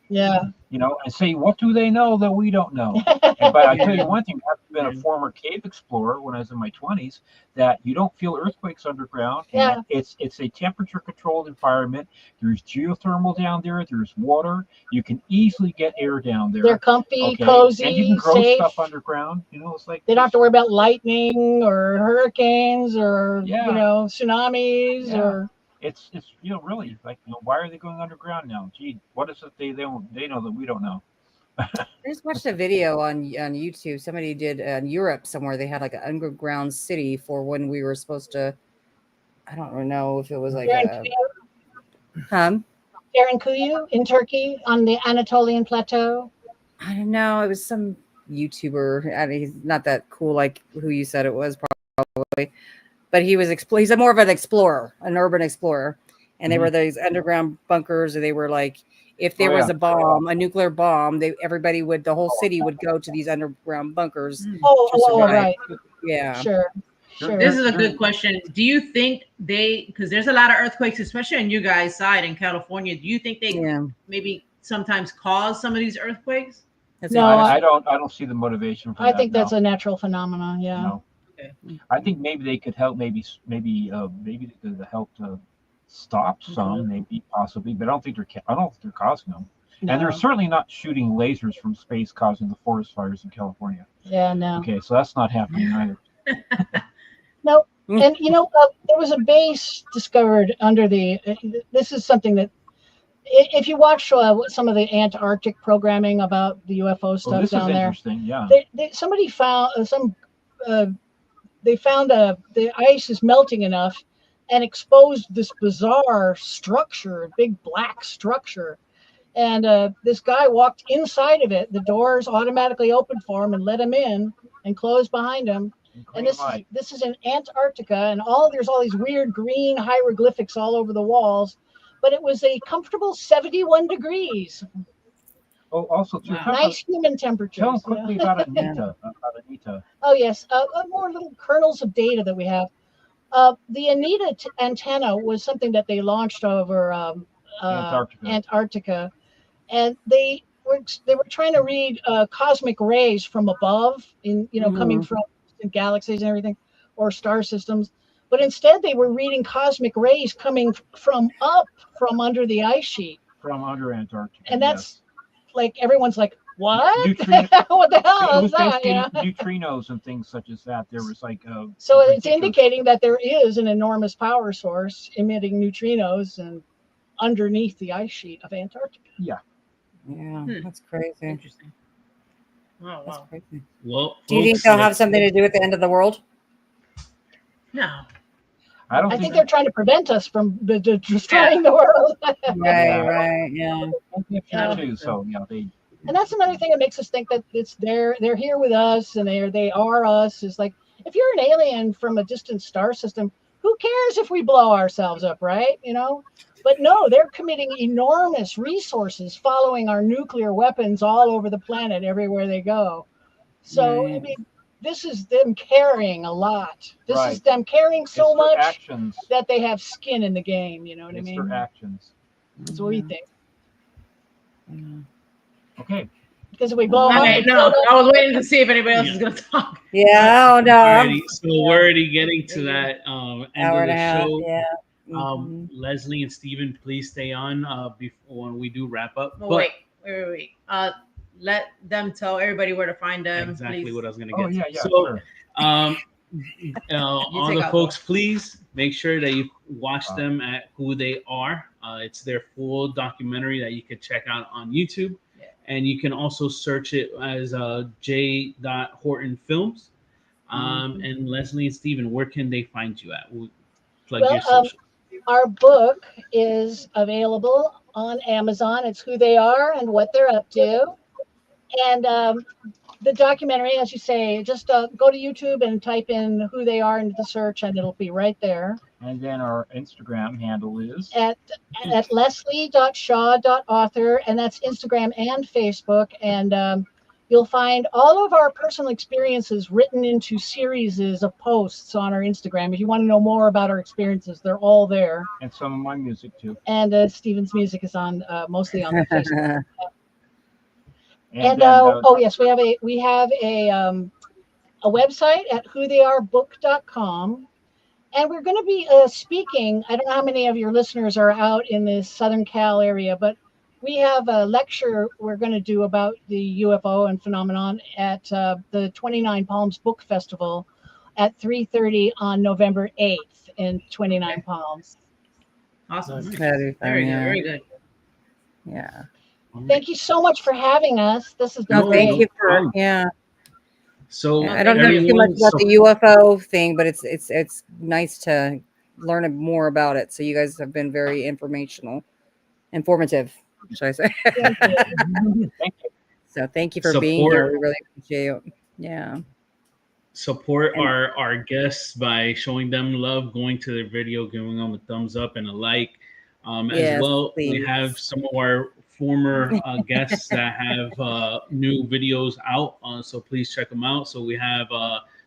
Yeah. And say, what do they know that we don't know? But I tell you one thing, I've been a former cave explorer when I was in my 20s, that you don't feel earthquakes underground. Yeah. And it's a temperature controlled environment. There's geothermal down there. There's water. You can easily get air down there. They're comfy, cozy, and you can grow safe. stuff underground. It's like they don't have to worry about lightning or hurricanes or tsunamis or. It's really like, why are they going underground now? Gee, what is it they know that we don't know? I just watched a video on YouTube. Somebody did in Europe somewhere. They had like an underground city for when we were supposed to. I don't know if it was like 𝗟𝗓𝗃𝗀 in Turkey on the Anatolian plateau. I don't know. It was some YouTuber. I mean, he's not that cool like who you said it was probably. But he's more of an explorer, an urban explorer. And they were these underground bunkers, and they were like, if there was a bomb, a nuclear bomb, the whole city would go to these underground bunkers. Oh, right. Yeah. Sure. This is a good question. Do you think because there's a lot of earthquakes, especially on you guys' side in California, do you think they maybe sometimes cause some of these earthquakes? No, I don't see the motivation for that. I think that's a natural phenomenon. Yeah. No. Okay. I think maybe they could help. Maybe they could help to stop some, maybe possibly, but I don't think they're causing them. No. And they're certainly not shooting lasers from space causing the forest fires in California. Yeah, no. Okay, so that's not happening either. No. And there was a base discovered under the. This is something that, if you watch some of the Antarctic programming about the UFO stuff this down is there, interesting. Yeah. Somebody found they found the ice is melting enough and exposed this bizarre structure, big black structure. And this guy walked inside of it. The doors automatically opened for him and let him in and closed behind him. And this is in Antarctica, and there's all these weird green hieroglyphics all over the walls, but it was a comfortable 71 degrees. Oh, also too, nice human temperature. Tell them quickly about Anita. Oh yes, more little kernels of data that we have. The Anita antenna was something that they launched over Antarctica, and they were trying to read cosmic rays from above, coming from galaxies and everything, or star systems. But instead, they were reading cosmic rays coming from under the ice sheet, from under Antarctica, and that's like everyone's like, what? Neutrinos. What the hell is that? Neutrinos and things such as that. There was like so it's indicating that there is an enormous power source emitting neutrinos and underneath the ice sheet of Antarctica. Yeah, that's crazy. Interesting. Oh, that's wow. crazy. Well, do you think they'll have something to do with the end of the world? No. I think they're trying to prevent us from destroying the world. Right, yeah. And that's another thing that makes us think that they're here with us and they are us. Is like, if you're an alien from a distant star system, who cares if we blow ourselves up, right? But no, they're committing enormous resources following our nuclear weapons all over the planet, everywhere they go. So, I mean, this is them caring a lot. This is them caring so much that they have skin in the game. You know what I mean? It's their actions. That's what we think. Okay. Because if we blow up. No, I was waiting to see if anybody else is going to talk. Yeah, oh no. We're already getting to that end of the show. Yeah. Leslie and Stephen, please stay on before when we do wrap up. Wait. Let them tell everybody where to find them. Exactly please. what I was going to get. Yeah, so, sure. all the folks, please make sure that you watch them at Who They Are. It's their full documentary that you can check out on YouTube. And you can also search it as j.horton films. And Leslie and Stephen, where can they find you at? Plug your social. Our book is available on Amazon. It's Who They Are and What They're Up to. And the documentary, as you say, just go to YouTube and type in Who They Are into the search, and it'll be right there. And then our Instagram handle is at 𝗟𝗏𝗃𝗀𝗃.author, and that's Instagram and Facebook. And you'll find all of our personal experiences written into series of posts on our Instagram. If you want to know more about our experiences, they're all there. And some of my music too. And Stephen's music is on mostly on the Facebook. And yes, we have a website at whotheyarebook.com, and we're going to be speaking. I don't know how many of your listeners are out in the Southern Cal area, but we have a lecture we're going to do about the UFO and phenomenon at the 29 Palms Book Festival at 3:30 on November 8th in 29 Palms. Awesome. Very good. Yeah. Thank you so much for having us. This has been great. Thank you for So I don't know too much about the UFO thing, but it's nice to learn more about it. So you guys have been very informative, should I say? Thank you. Thank you. So thank you for being here. We really appreciate it. Yeah. Support our guests by showing them love, going to their video, giving them a thumbs up and a like. As well, we have some of our former guests that have new videos out, so please check them out. So we have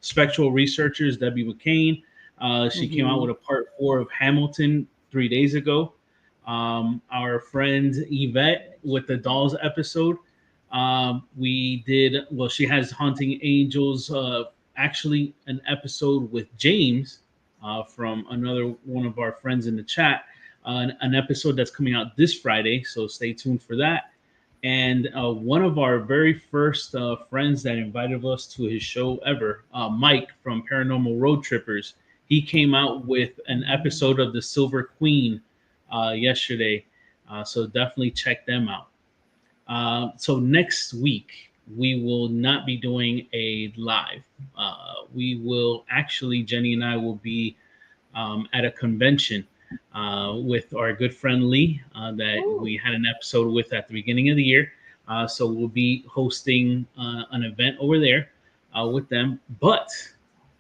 spectral researchers 𝗹𝗶𝗃𝗀𝗀. She came out with a part 4 of Hamilton 3 days ago. Our friend Yvette with the dolls episode. She has Haunting Angels, actually an episode with James from another one of our friends in the chat. An episode that's coming out this Friday, so stay tuned for that. And one of our very first friends that invited us to his show ever, Mike from Paranormal Road Trippers, he came out with an episode of the Silver Queen yesterday. So definitely check them out. So next week, we will not be doing a live. We will actually, Jenny and I will be at a convention with our good friend Lee that we had an episode with at the beginning of the year. So we'll be hosting an event over there with them. But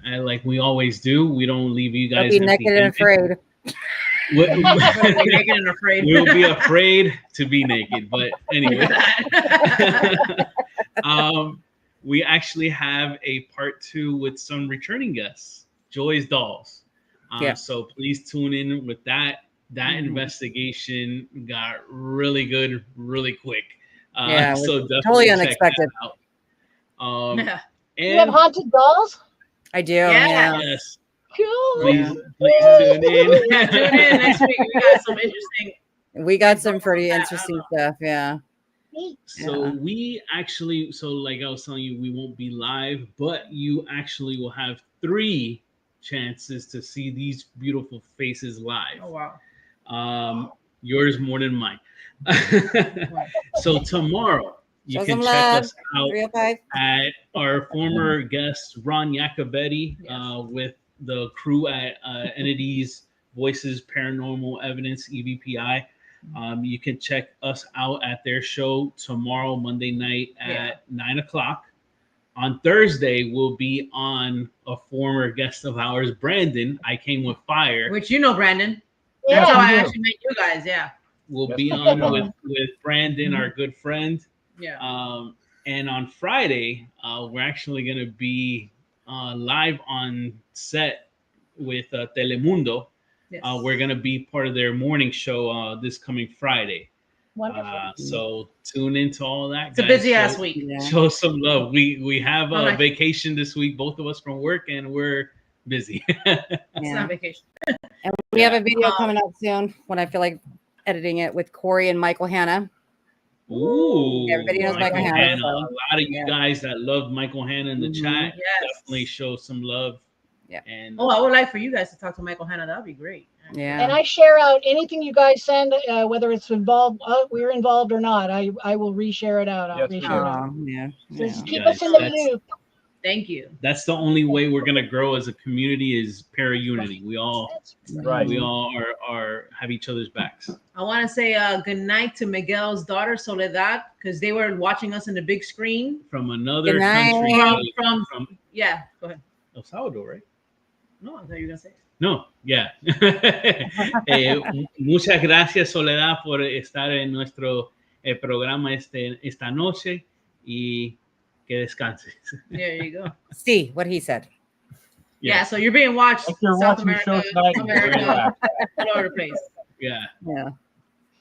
like we always do, we don't leave you guys. Don't be naked and afraid. Naked and afraid. We'll be afraid to be naked. But anyway, we actually have a part 2 with some returning guests, Joy's Dolls. So please tune in with that. That investigation got really good, really quick. So definitely totally unexpected. And you have haunted dolls? I do. Yes. Cool. Please tune in. Tune in next week. We got some interesting. We got some pretty interesting stuff. Yeah. So we actually, like I was telling you, we won't be live, but you actually will have 3 chances to see these beautiful faces live. Oh wow. Yours more than mine. So tomorrow you can check us out at our former guest Ron 𝗟𝗏𝗘𝗀 with the crew at Entities Voices Paranormal Evidence 𝗍𝗶. You can check us out at their show tomorrow, Monday night at 9:00. On Thursday, we'll be on a former guest of ours, Brandon. I Came With Fire. Which you know, Brandon. That's how I actually met you guys. Yeah. We'll be on with Brandon, our good friend. Yeah. And on Friday, we're actually going to be live on set with Telemundo. Yes. We're going to be part of their morning show this coming Friday. Wonderful. So tune into all that. It's a busy ass week. Show some love. We have a vacation this week, both of us from work, and we're busy. It's not vacation. And we have a video coming out soon when I feel like editing it with Corey and Michael Hanna. Ooh, everybody knows Michael Hanna. So. A lot of you guys that love Michael Hanna in the chat definitely show some love. Yeah. And I would like for you guys to talk to Michael Hanna. That would be great. Yeah. And I share out anything you guys send, whether it's involved, we're involved or not. I will reshare it out. I'll reshare it out. Yeah. Just keep us in the loop. Thank you. That's the only way we're gonna grow as a community is para-unity. We all have each other's backs. I want to say good night to Miguel's daughter Soledad because they were watching us in the big screen from another country. From go ahead. El Salvador, right? No, I thought you were gonna say. No, muchas gracias Soledad por estar en nuestro programa esta noche y que descanses. There you go. See what he said. Yeah, so you're being watched. South America, America, all over the place. Yeah.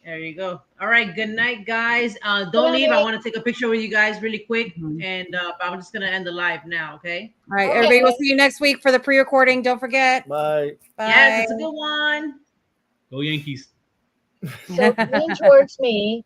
There you go. All right. Good night, guys. Don't leave. I want to take a picture with you guys really quick. And I'm just going to end the live now. Okay. All right. Everybody, we'll see you next week for the pre-recording. Don't forget. Bye. Bye. Yes, it's a good one. Go Yankees. So lean towards me.